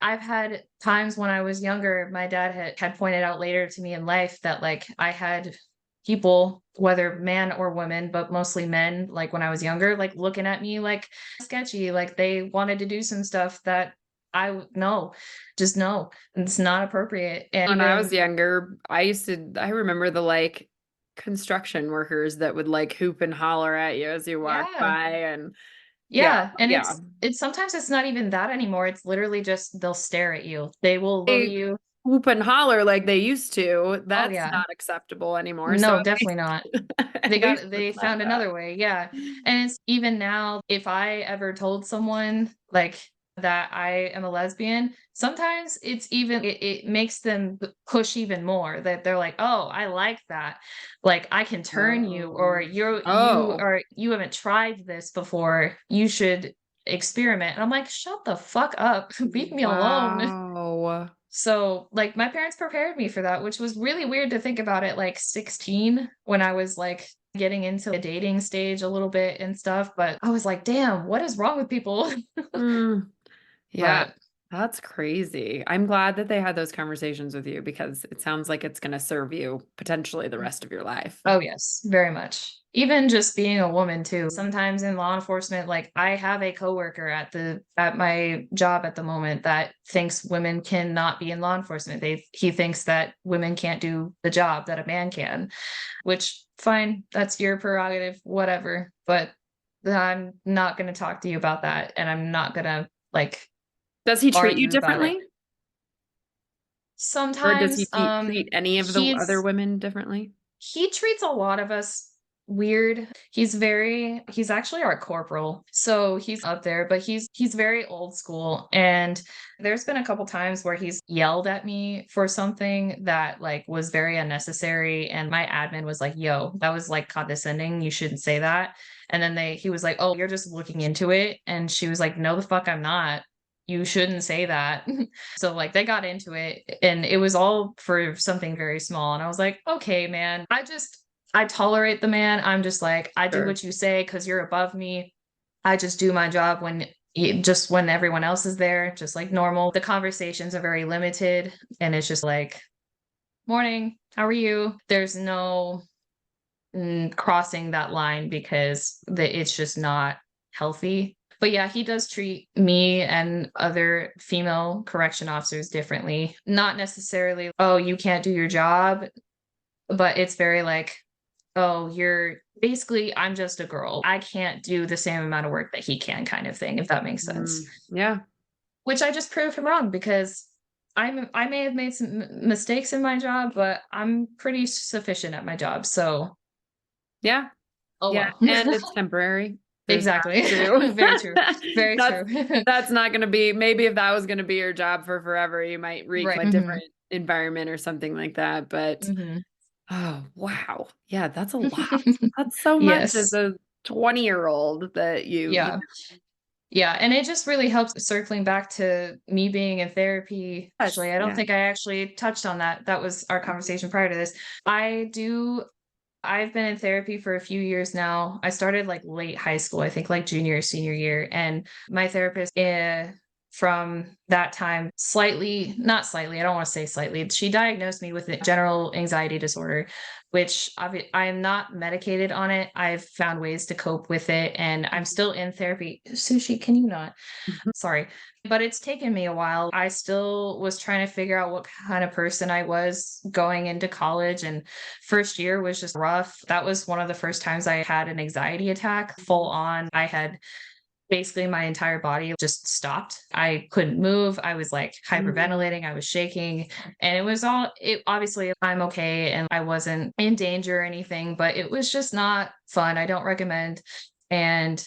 I've had times when I was younger, my dad had pointed out later to me in life that like I had people, whether man or women, but mostly men, like when I was younger, like looking at me like sketchy, like they wanted to do some stuff that no, just no, it's not appropriate. And When I was even, younger, I remember the like construction workers that would like hoop and holler at you as you walked yeah, by. And yeah, yeah. And yeah. it's sometimes it's not even that anymore. It's literally just they'll stare at you. They will look at They you. hoop and holler like they used to. Oh That's yeah. not acceptable anymore. So No, definitely not. at least They it's not found that. another way, yeah. And it's even now, if I ever told someone, like, that I am a lesbian, sometimes it makes them push even more, that they're like, "Oh, I like that. Like, I can turn you," or Oh. Oh. You haven't tried this before, you should experiment." And I'm like, "Shut the fuck up. Leave me alone." Wow. So, like, my parents prepared me for that, which was really weird to think about at, like, 16 when I was, like, getting into a dating stage a little bit and stuff, but I was like, damn, what is wrong with people? Mm, yeah, But that's crazy. I'm glad that they had those conversations with you because it sounds like it's going to serve you potentially the rest of your life. oh yes, very much. Even just being a woman too. Sometimes in law enforcement, like I have a coworker at my job at the moment that thinks women cannot be in law enforcement. He thinks that women can't do the job that a man can, which fine, that's your prerogative, whatever. But I'm not going to talk to you about that, and I'm not going to like Does he treat you argue about it. differently? Or does he Sometimes treat any of the other he's women differently? he treats a lot of us weird. He's actually our corporal. So he's up there, but he's very old school. And there's been a couple times where he's yelled at me for something that like was very unnecessary. And my admin was like, yo, that was like condescending. You shouldn't say that. And then he was like, oh, you're just looking into it. And she was like, no, the fuck I'm not. You shouldn't say that. So like they got into it and it was all for something very small. And I was like, okay, man, I tolerate the man. I'm just like, I do Sure. what you say because you're above me. I just do my job just when everyone else is there, just like normal. The conversations are very limited and it's just like, morning, how are you? There's no crossing that line because it's just not healthy. But yeah, he does treat me and other female correction officers differently. Not necessarily, oh, you can't do your job, but it's very like, oh, you're basically, I'm just a girl. I can't do the same amount of work that he can, kind of thing, if that makes sense. Yeah. Which I just proved him wrong because I may have made some mistakes in my job, but I'm pretty sufficient at my job. So, Yeah. oh Yeah. well. And it's temporary. There's Exactly. that too. Very true. Very That's true. that's not gonna be maybe if that was gonna be your job for forever, you might reek Right. a different environment or something like that. But Mhm. oh wow. Yeah, that's a lot. That's so much as Yes. a 20-year-old that you Yeah. Yeah, and it just really helps circling back to me being in therapy. yes. Actually, I don't Yeah. think I actually touched on that. That was our conversation prior to this. I've been in therapy for a few years now. I started like late high school, I think like junior or senior year. And my therapist from that time, not slightly, I don't want to say slightly, she diagnosed me with a general anxiety disorder, which I am not medicated on it. I've found ways to cope with it and I'm still in therapy. Sushi, can you not? Sorry. But it's taken me a while. I still was trying to figure out what kind of person I was going into college. And first year was just rough. That was one of the first times I had an anxiety attack full on. I had basically my entire body just stopped. I couldn't move. I was like Mm. hyperventilating. I was shaking. And it obviously I'm okay and I wasn't in danger or anything, but it was just not fun. I don't recommend. And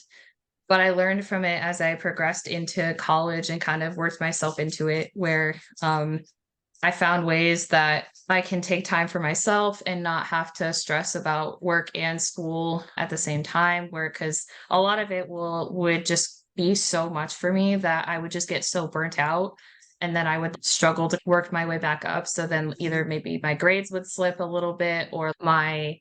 but I learned from it as I progressed into college and kind of worked myself into it, where I found ways that I can take time for myself and not have to stress about work and school at the same time. Where because a lot of it would just be so much for me that I would just get so burnt out. And then I would struggle to work my way back up. So then either maybe my grades would slip a little bit or my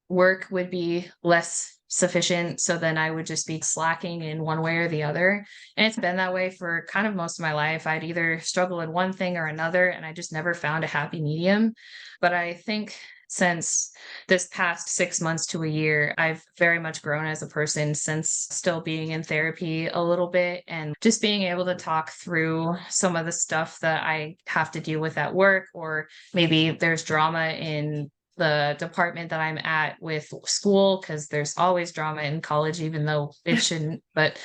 work would be less sufficient. So then I would just be slacking in one way or the other. And it's been that way for kind of most of my life. I'd either struggle in one thing or another, and I just never found a happy medium. But I think since this past 6 months to a year, I've very much grown as a person since still being in therapy a little bit and just being able to talk through some of the stuff that I have to deal with at work, or maybe there's drama in the department that I'm at with school because there's always drama in college, even though it shouldn't, but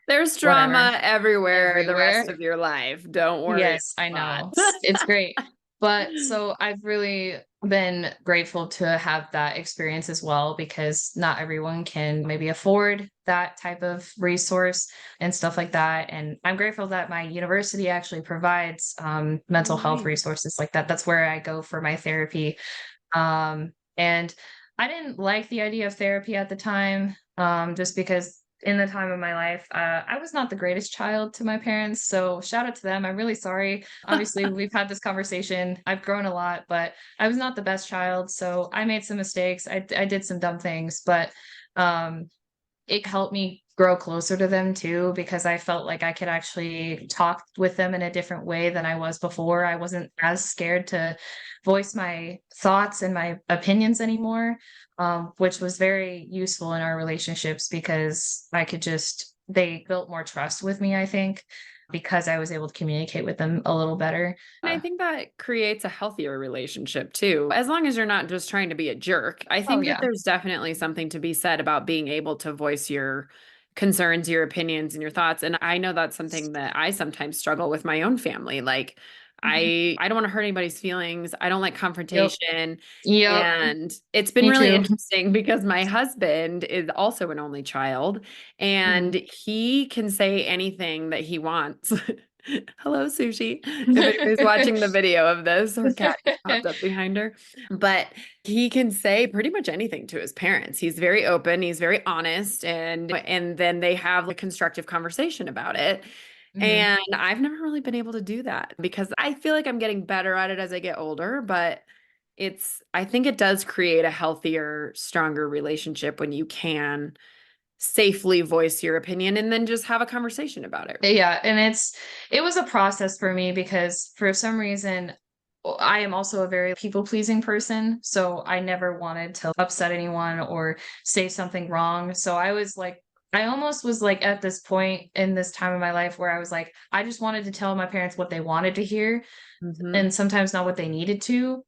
There's whatever. drama everywhere the Everywhere. rest of your life. Don't worry Yes, I about know. that. It's great. But so I've really been grateful to have that experience as well because not everyone can maybe afford that type of resource and stuff like that. And I'm grateful that my university actually provides mental health Nice. resources like that. That's where I go for my therapy. And I didn't like the idea of therapy at the time, just because in the time of my life, I was not the greatest child to my parents. So shout out to them. I'm really sorry. Obviously, we've had this conversation. I've grown a lot, but I was not the best child. So I made some mistakes. I did some dumb things, but um, it helped me grow closer to them too, because I felt like I could actually talk with them in a different way than I was before. I wasn't as scared to voice my thoughts and my opinions anymore, which was very useful in our relationships because they built more trust with me, I think, because I was able to communicate with them a little better. And I think that creates a healthier relationship too, as long as you're not just trying to be a jerk. I Oh, think that yeah. there's definitely something to be said about being able to voice your concerns, your opinions, and your thoughts. And I know that's something that I sometimes struggle with my own family. Like, Mhm. I don't want to hurt anybody's feelings. I don't like Yep. confrontation. Yep. And it's been Me really too. interesting because my husband is also an only child and Mhm. he can say anything that he wants. Hello, Sushi. If anybody's watching the video of this, her cat just popped up behind her. But he can say pretty much anything to his parents. He's very open, he's very honest, and then they have a constructive conversation about it. Mhm. And I've never really been able to do that because I feel like I'm getting better at it as I get older, but I think it does create a healthier, stronger relationship when you can safely voice your opinion and then just have a conversation about it. Yeah, and it was a process for me because for some reason I am also a very people-pleasing person, so I never wanted to upset anyone or say something wrong. So I almost was like at this point in this time of my life where I was like, I just wanted to tell my parents what they wanted to hear Hmm. and sometimes not what they needed to.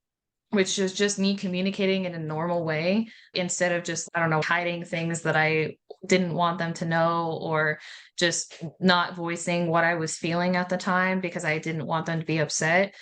Which is just me communicating in a normal way instead of just, I don't know, hiding things that I didn't want them to know or just not voicing what I was feeling at the time because I didn't want them to be upset.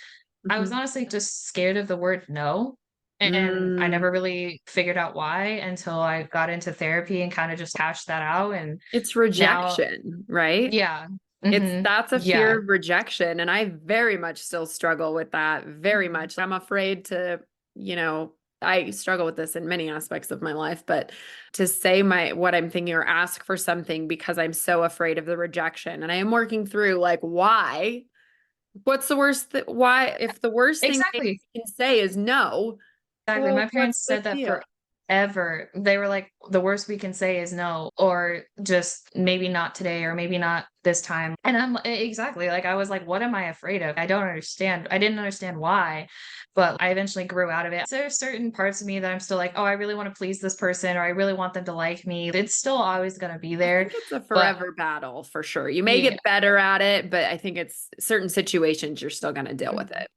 I was Hmm. honestly just scared of the word no. And I Mm, never really figured out why until I got into therapy and kind of just hashed that out. And it's now, rejection, right? yeah. That's a Yeah. fear of rejection. And I very much still struggle with that very Mhm. much. I'm afraid to, you know, I struggle with this in many aspects of my life, but to say what I'm thinking or ask for something because I'm so afraid of the rejection. And I am working through like why? What's the worst why if the worst thing they Exactly. can say is no, Exactly, well, my what's parents the said that deal? forever. They were like, "The worst we can say is no," or just, "Maybe not today," or "Maybe not this time." And exactly, like, I was like, "What am I afraid of?" I don't understand. I didn't understand why, but I eventually grew out of it. So there's certain parts of me that I'm still like, "Oh, I really wanna please this person," or, "I really want them to like me." It's still always gonna be I there, think it's a but forever battle for sure. You may yeah. get better at it, but I think it's certain situations you're still going to deal with Mhm. it.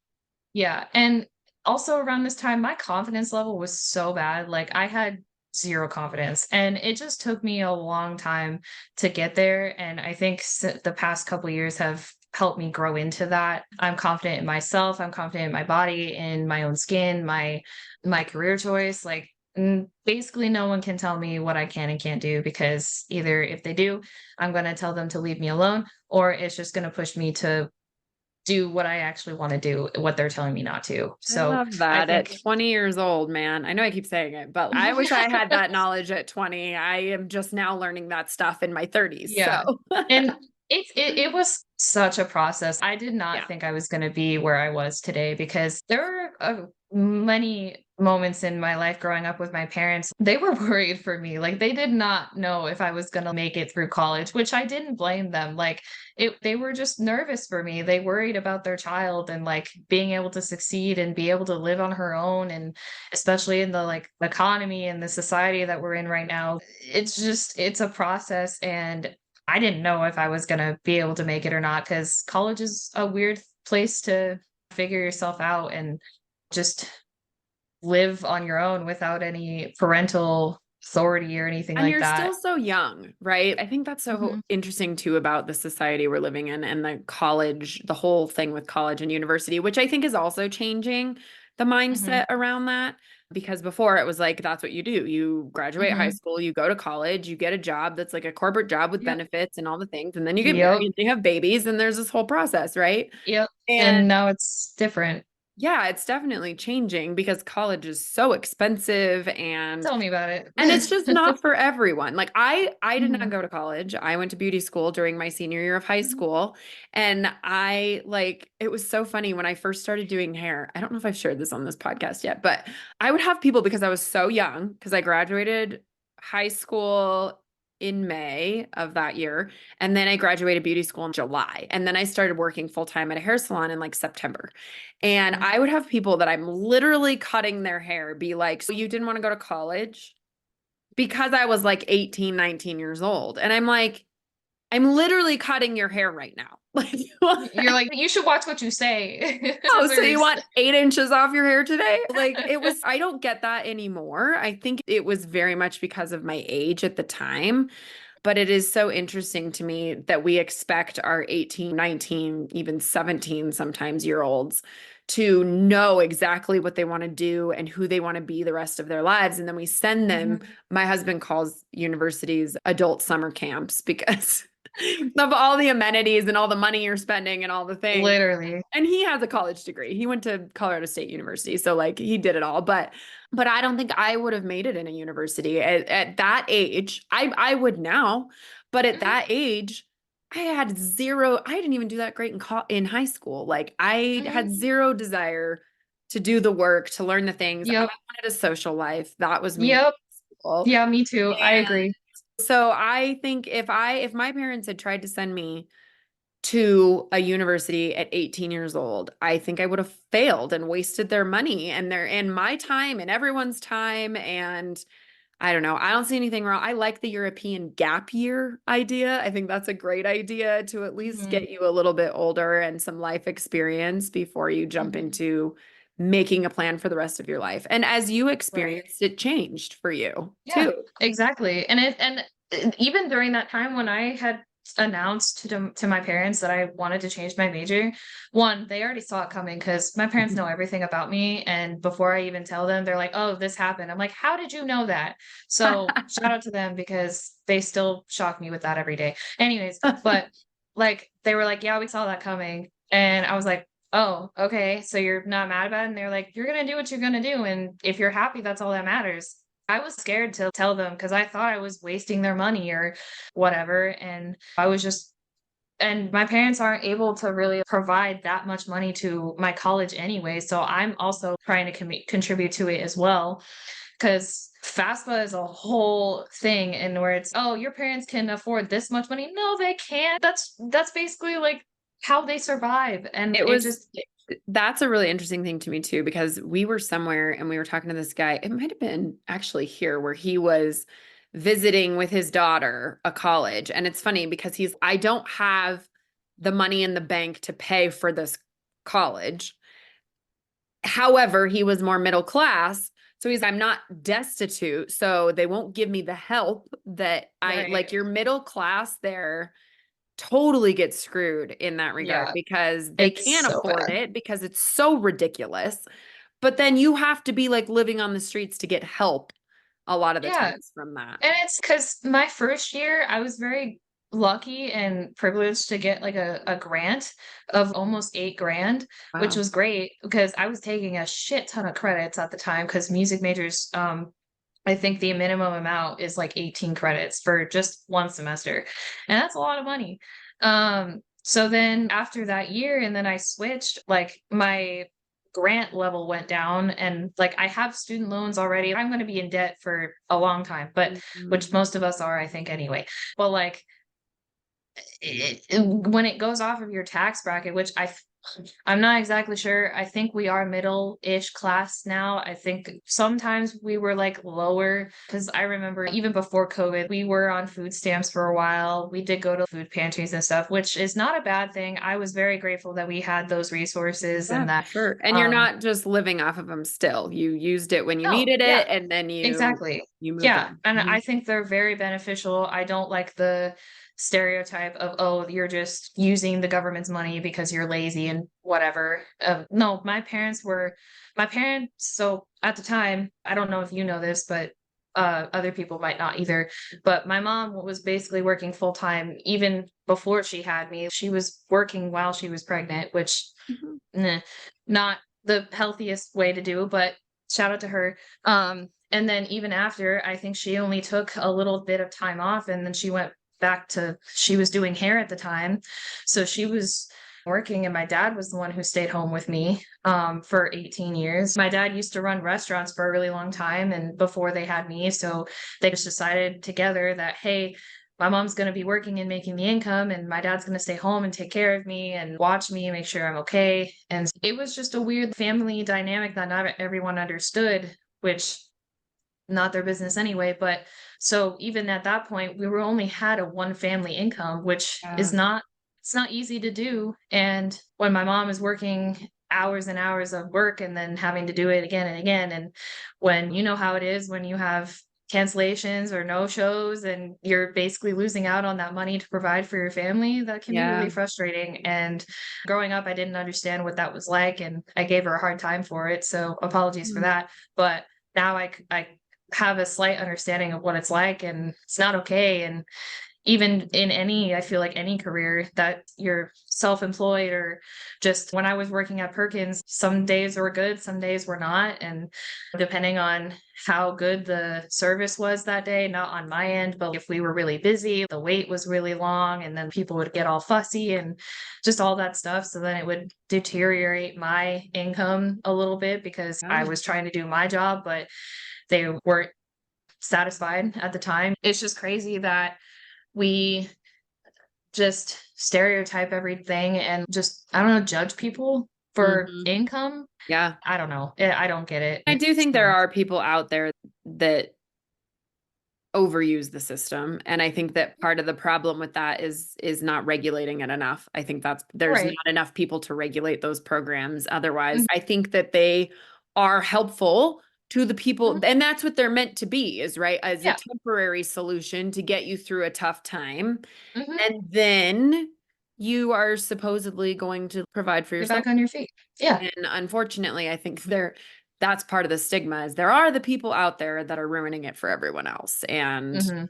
Yeah, and also around this time, my confidence level was so bad, like, I had 0 confidence, and it just took me a long time to get there, and I think the past couple years have helped me grow into that. I'm confident in myself, I'm confident in my body, in my own skin, my career choice, like, basically no one can tell me what I can and can't do because either if they do, I'm gonna tell them to leave me alone, or it's just gonna push me to do what I actually wanna do, what they're telling me not to. I So, love I that think at 20 years old, man. I know I keep saying it, but I wish I had that knowledge at 20. I am just now learning that stuff in my 30s. So, Yeah, and it was such a process. I did not yeah. think I was gonna be where I was today because there were, many moments in my life growing up with my parents. They were worried for me, like, they did not know if I was gonna make it through college, which I didn't blame them, like, they were just nervous for me. They worried about their child and, like, being able to succeed and be able to live on her own, and especially in the, like, economy and the society that we're in right now. It's a process, and I didn't know if I was gonna be able to make it or not because college is a weird place to figure yourself out and just live on your own without any parental authority or anything And like you're that. still so young, right? I think that's so Mhm, interesting too about the society we're living in and the college, the whole thing with college and university, which I think is also changing the mhm, mindset around that. Because before it was like, that's what you do. You graduate high mhm. school, you go to college, you get a job that's like a corporate job with Yep, benefits and all the things. And then you get married yep, and you have babies, and there's this whole process, right? yep, And and now it's different. Yeah, it's definitely changing because college is so expensive Tell me about it. and it's just not for everyone. Like I did not Mhm, go to college. I went to beauty school during my senior year of high mhm, school and I like it was so funny when I first started doing hair. I don't know if I've shared this on this podcast yet, but I would have people because I was so young because I graduated high school in May of that year and then I graduated beauty school in July and then I started working full time at a hair salon in like September. And mhm. I would have people that I'm literally cutting their hair be like, "So you didn't want to go to college?" Because I was like 18, 19 years old. And I'm like, I'm literally cutting your hair right now. Like, You're like, "You should watch what you say." oh, so you Scissors. want 8 inches off your hair today? Like, it was, I don't get that anymore. I think it was very much because of my age at the time. But it is so interesting to me that we expect our 18, 19, even 17 sometimes year olds to know exactly what they want to do and who they want to be the rest of their lives. And then we send them, Mhm. my husband calls universities adult summer camps because of all the amenities and all the money you're spending and all the things. Literally. And he has a college degree. He went to Colorado State University. So like he did it all. But I don't think I would have made it in a university at that age. I would now, but at Mhm, that age, I had zero. I didn't even do that great in high school. Like I had mhm. zero desire to do the work, to learn the things. I Yep, wanted a social life. That was me in yep. school. Yeah, me too. I And agree. so I think if my parents had tried to send me to a university at 18 years old, I think I would have failed and wasted their money and my time and everyone's time. And I don't know. I don't see anything wrong. I like the European gap year idea. I think that's a great idea to at least Mhm, get you a little bit older and some life experience before you jump mhm. into making a plan for the rest of your life. And as you Right. experienced, it changed for you Yeah, too. exactly. Even during that time when I had announced to my parents that I wanted to change my major, one, they already saw it coming because my parents know everything about me, and before I even tell them, they're like, "Oh, this happened." I'm like, "How did you know that?" So, shout out to them because they still shock me with that every day. Anyways, but, like, they were like, "Yeah, we saw that coming." And I was like, "Oh, okay, so you're not mad about it?" And they're like, "You're gonna do what you're gonna do, and if you're happy, that's all that matters." I was scared to tell them because I thought I was wasting their money or whatever, and I was just and my parents aren't able to really provide that much money to my college anyway, so I'm also trying to contribute to it as well. Because FAFSA is a whole thing and where it's, "Oh, your parents can afford this much money." No, they can't. That's basically, like, how they survive, and It it was just that's a really interesting thing to me too, because we were somewhere and we were talking to this guy. It might have been actually here where he was visiting with his daughter a college. And it's funny because I don't have the money in the bank to pay for this college. However, he was more middle class. So I'm not destitute. So they won't give me the help that I Right. like. Your middle class there totally get screwed in that regard Yeah, because they it's can't so afford bad. it because it's so ridiculous. But then you have to be like living on the streets to get help a lot of the Yeah. times from that. And it's because my first year, I was very lucky and privileged to get like a grant of almost 8 grand, which Wow. was great because I was taking a shit ton of credits at the time because music majors, I think the minimum amount is like 18 credits for just one semester. And that's a lot of money. So then after that year, and then I switched, like my grant level went down and like I have student loans already. I'm going to be in debt for a long time, but Mhm. which most of us are, I think anyway. But like when it goes off of your tax bracket, which I'm not exactly sure. I think we are middle-ish class now. I think sometimes we were like lower because I remember even before COVID, we were on food stamps for a while. We did go to food pantries and stuff, which is not a bad thing. I was very grateful that we had those resources Yeah, and for that sure. And you're um not just living off of them still. You used it when you no, needed yeah, it and then exactly. you moved Yeah, on. and Mhm. I think they're very beneficial. I don't like the stereotype of, "Oh, you're just using the government's money because you're lazy and whatever." No, my parents, so at the time, I don't know if you know this, but other people might not either, but my mom was basically working full time even before she had me. She was working while she was pregnant, which Mhm. nah, not the healthiest way to do, but shout out to her. And then even after, I think she only took a little bit of time off, and then she went back to she was doing hair at the time. So she was working, and my dad was the one who stayed home with me for 18 years. My dad used to run restaurants for a really long time and before they had me. So they just decided together that, hey, my mom's going to be working and making the income, and my dad's going to stay home and take care of me and watch me and make sure I'm okay. And it was just a weird family dynamic that not everyone understood, which not their business anyway. But so even at that point, we were only had a one family income, which is Yeah. not, it's not easy to do. And when my mom is working hours and hours of work and then having to do it again and again, and when you know how it is when you have cancellations or no shows and you're basically losing out on that money to provide for your family, that can be Yeah. really frustrating. And growing up, I didn't understand what that was like, and I gave her a hard time for it, so apologies for Mm. that. But now I have a slight understanding of what it's like, and it's not okay. And even in any, I feel like any career that you're self-employed, or just when I was working at Perkins, some days were good, some days were not. And depending on how good the service was that day, not on my end, but if we were really busy, the wait was really long, and then people would get all fussy and just all that stuff. So then it would deteriorate my income a little bit because I Yeah. was trying to do my job, but they weren't satisfied at the time. It's just crazy that we just stereotype everything and just, I don't know, judge people for Mhm. income. Yeah. I don't know. I don't get it. I do think there So, are people out there that overuse the system, and I think that part of the problem with that is not regulating it enough. I think there's right. not enough people to regulate those programs. Otherwise, Mhm, I think that they are helpful to the mhm. people, and that's what they're meant to be, is right, as a Yeah. temporary solution to get you through a tough time. Mhm. And then you are supposedly going to provide for Get yourself. back on your feet. Yeah. And unfortunately, I think that's part of the stigma, is there are the people out there that are ruining it for everyone else. And Mhm.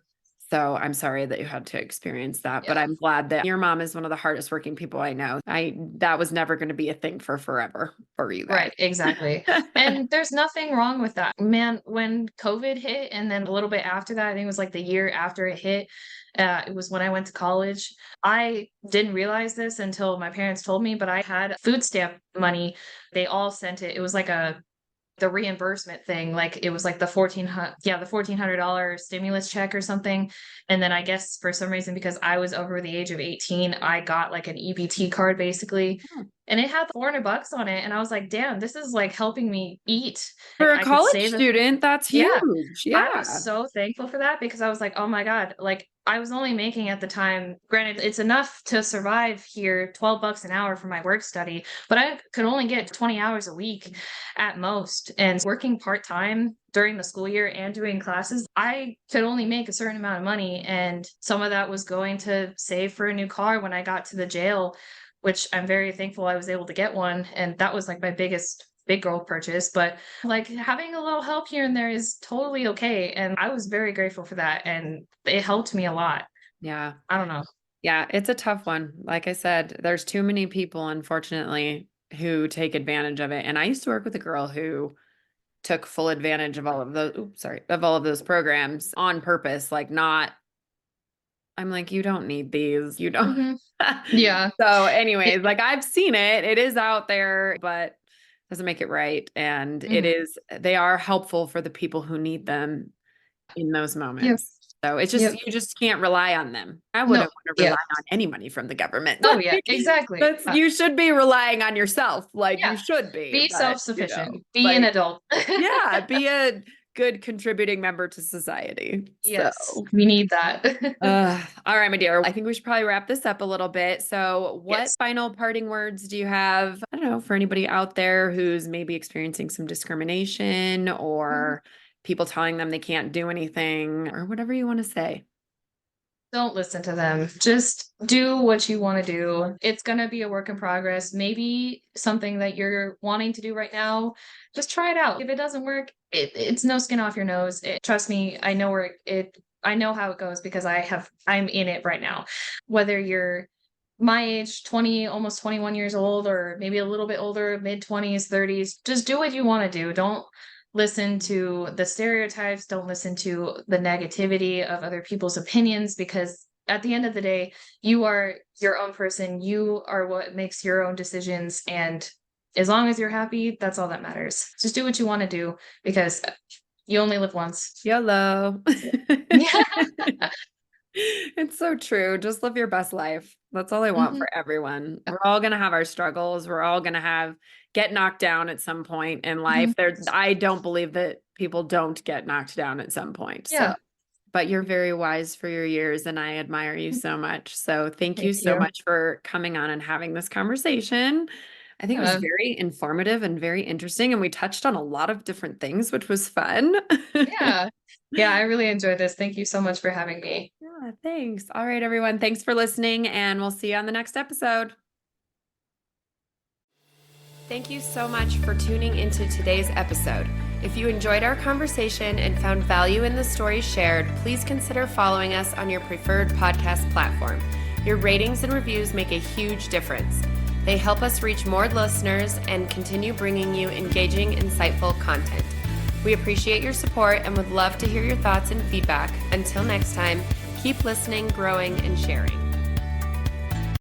so I'm sorry that you had to experience that, but Yeah. I'm glad that your mom is one of the hardest working people I know. That was never going to be a thing for forever for you guys. Right, exactly. And there's nothing wrong with that. Man, when COVID hit, and then a little bit after that, I think it was like the year after it hit, it was when I went to college. I didn't realize this until my parents told me, but I had food stamp money. They all sent it. It was like the reimbursement thing, like it was like the 1400, yeah, the $1,400 stimulus check or something. And then I guess for some reason, because I was over the age of 18, I got like an EBT card basically, and it had $400 on it. And I was like, damn, this is like helping me eat. For Like a I could college save it. student, that's Yeah. huge. I was Yeah. so thankful for that because I was like, "Oh my god," like, I was only making at the time, granted, it's enough to survive here, 12 bucks an hour for my work study, but I could only get 20 hours a week at most, and working part-time during the school year and doing classes, I could only make a certain amount of money, and some of that was going to save for a new car when I got to the jail, which I'm very thankful I was able to get one, and that was, like, my biggest big girl purchase. But like having a little help here and there is totally okay. And I was very grateful for that. And it helped me a lot. Yeah. I don't know. Yeah, it's a tough one. Like I said, there's too many people, unfortunately, who take advantage of it. And I used to work with a girl who took full advantage of all of those, oops, sorry, of all of those programs on purpose. Like, not, I'm like, you don't need these. You don't. Hmm. Yeah. So, anyways, like I've seen it. It is out there, but doesn't make it right. And Hmm. they are helpful for the people who need them in those Yep. moments. So it's just, Yep. you just can't rely on them. I No. wouldn't want to Yeah. rely on any money from the government. Oh, yeah. Exactly. You should be relying on yourself. Like you Yeah. should be, Be but self-sufficient. Be an like, adult. yeah, be a good contributing member to society. So, Yes. We need that. all right, my dear. I think we should probably wrap this up a little bit. So, what Yes. final parting words do you have? I don't know, for anybody out there who's maybe experiencing some discrimination, Mhm. or people telling them they can't do anything, or whatever you want to say. Don't listen to them. Just do what you want to do. It's going to be a work in progress. Maybe something that you're wanting to do right now, just try it out. If it doesn't work, it's no skin off your nose. Trust me, I know I know how it goes because I'm in it right now. Whether you're my age, 20, almost 21 years old, or maybe a little bit older, mid-20s, 30s, just do what you wanna do. Don't listen to the stereotypes, don't listen to the negativity of other people's opinions, because at the end of the day, you are your own person. You are what makes your own decisions, and as long as you're happy, that's all that matters. Just do what you wanna do because you only live once. YOLO. Yeah. It's so true. Just live your best life. That's all I want Mhm. for everyone. We're all going to have our struggles. We're all going to get knocked down at some point in life. Mhm. I don't believe that people don't get knocked down at some point. So, Yeah. but you're very wise for your years and I admire you so much. So, thank you Thank so you. much for coming on and having this conversation. I think it was Yeah. very informative and very interesting and we touched on a lot of different things, which was fun. Yeah. Yeah, I really enjoyed this. Thank you so much for having me. Yeah, thanks. All right, everyone. Thanks for listening, and we'll see you on the next episode. Thank you so much for tuning into today's episode. If you enjoyed our conversation and found value in the stories shared, please consider following us on your preferred podcast platform. Your ratings and reviews make a huge difference. They help us reach more listeners and continue bringing you engaging, insightful content. We appreciate your support and would love to hear your thoughts and feedback. Until next time, keep listening, growing, and sharing.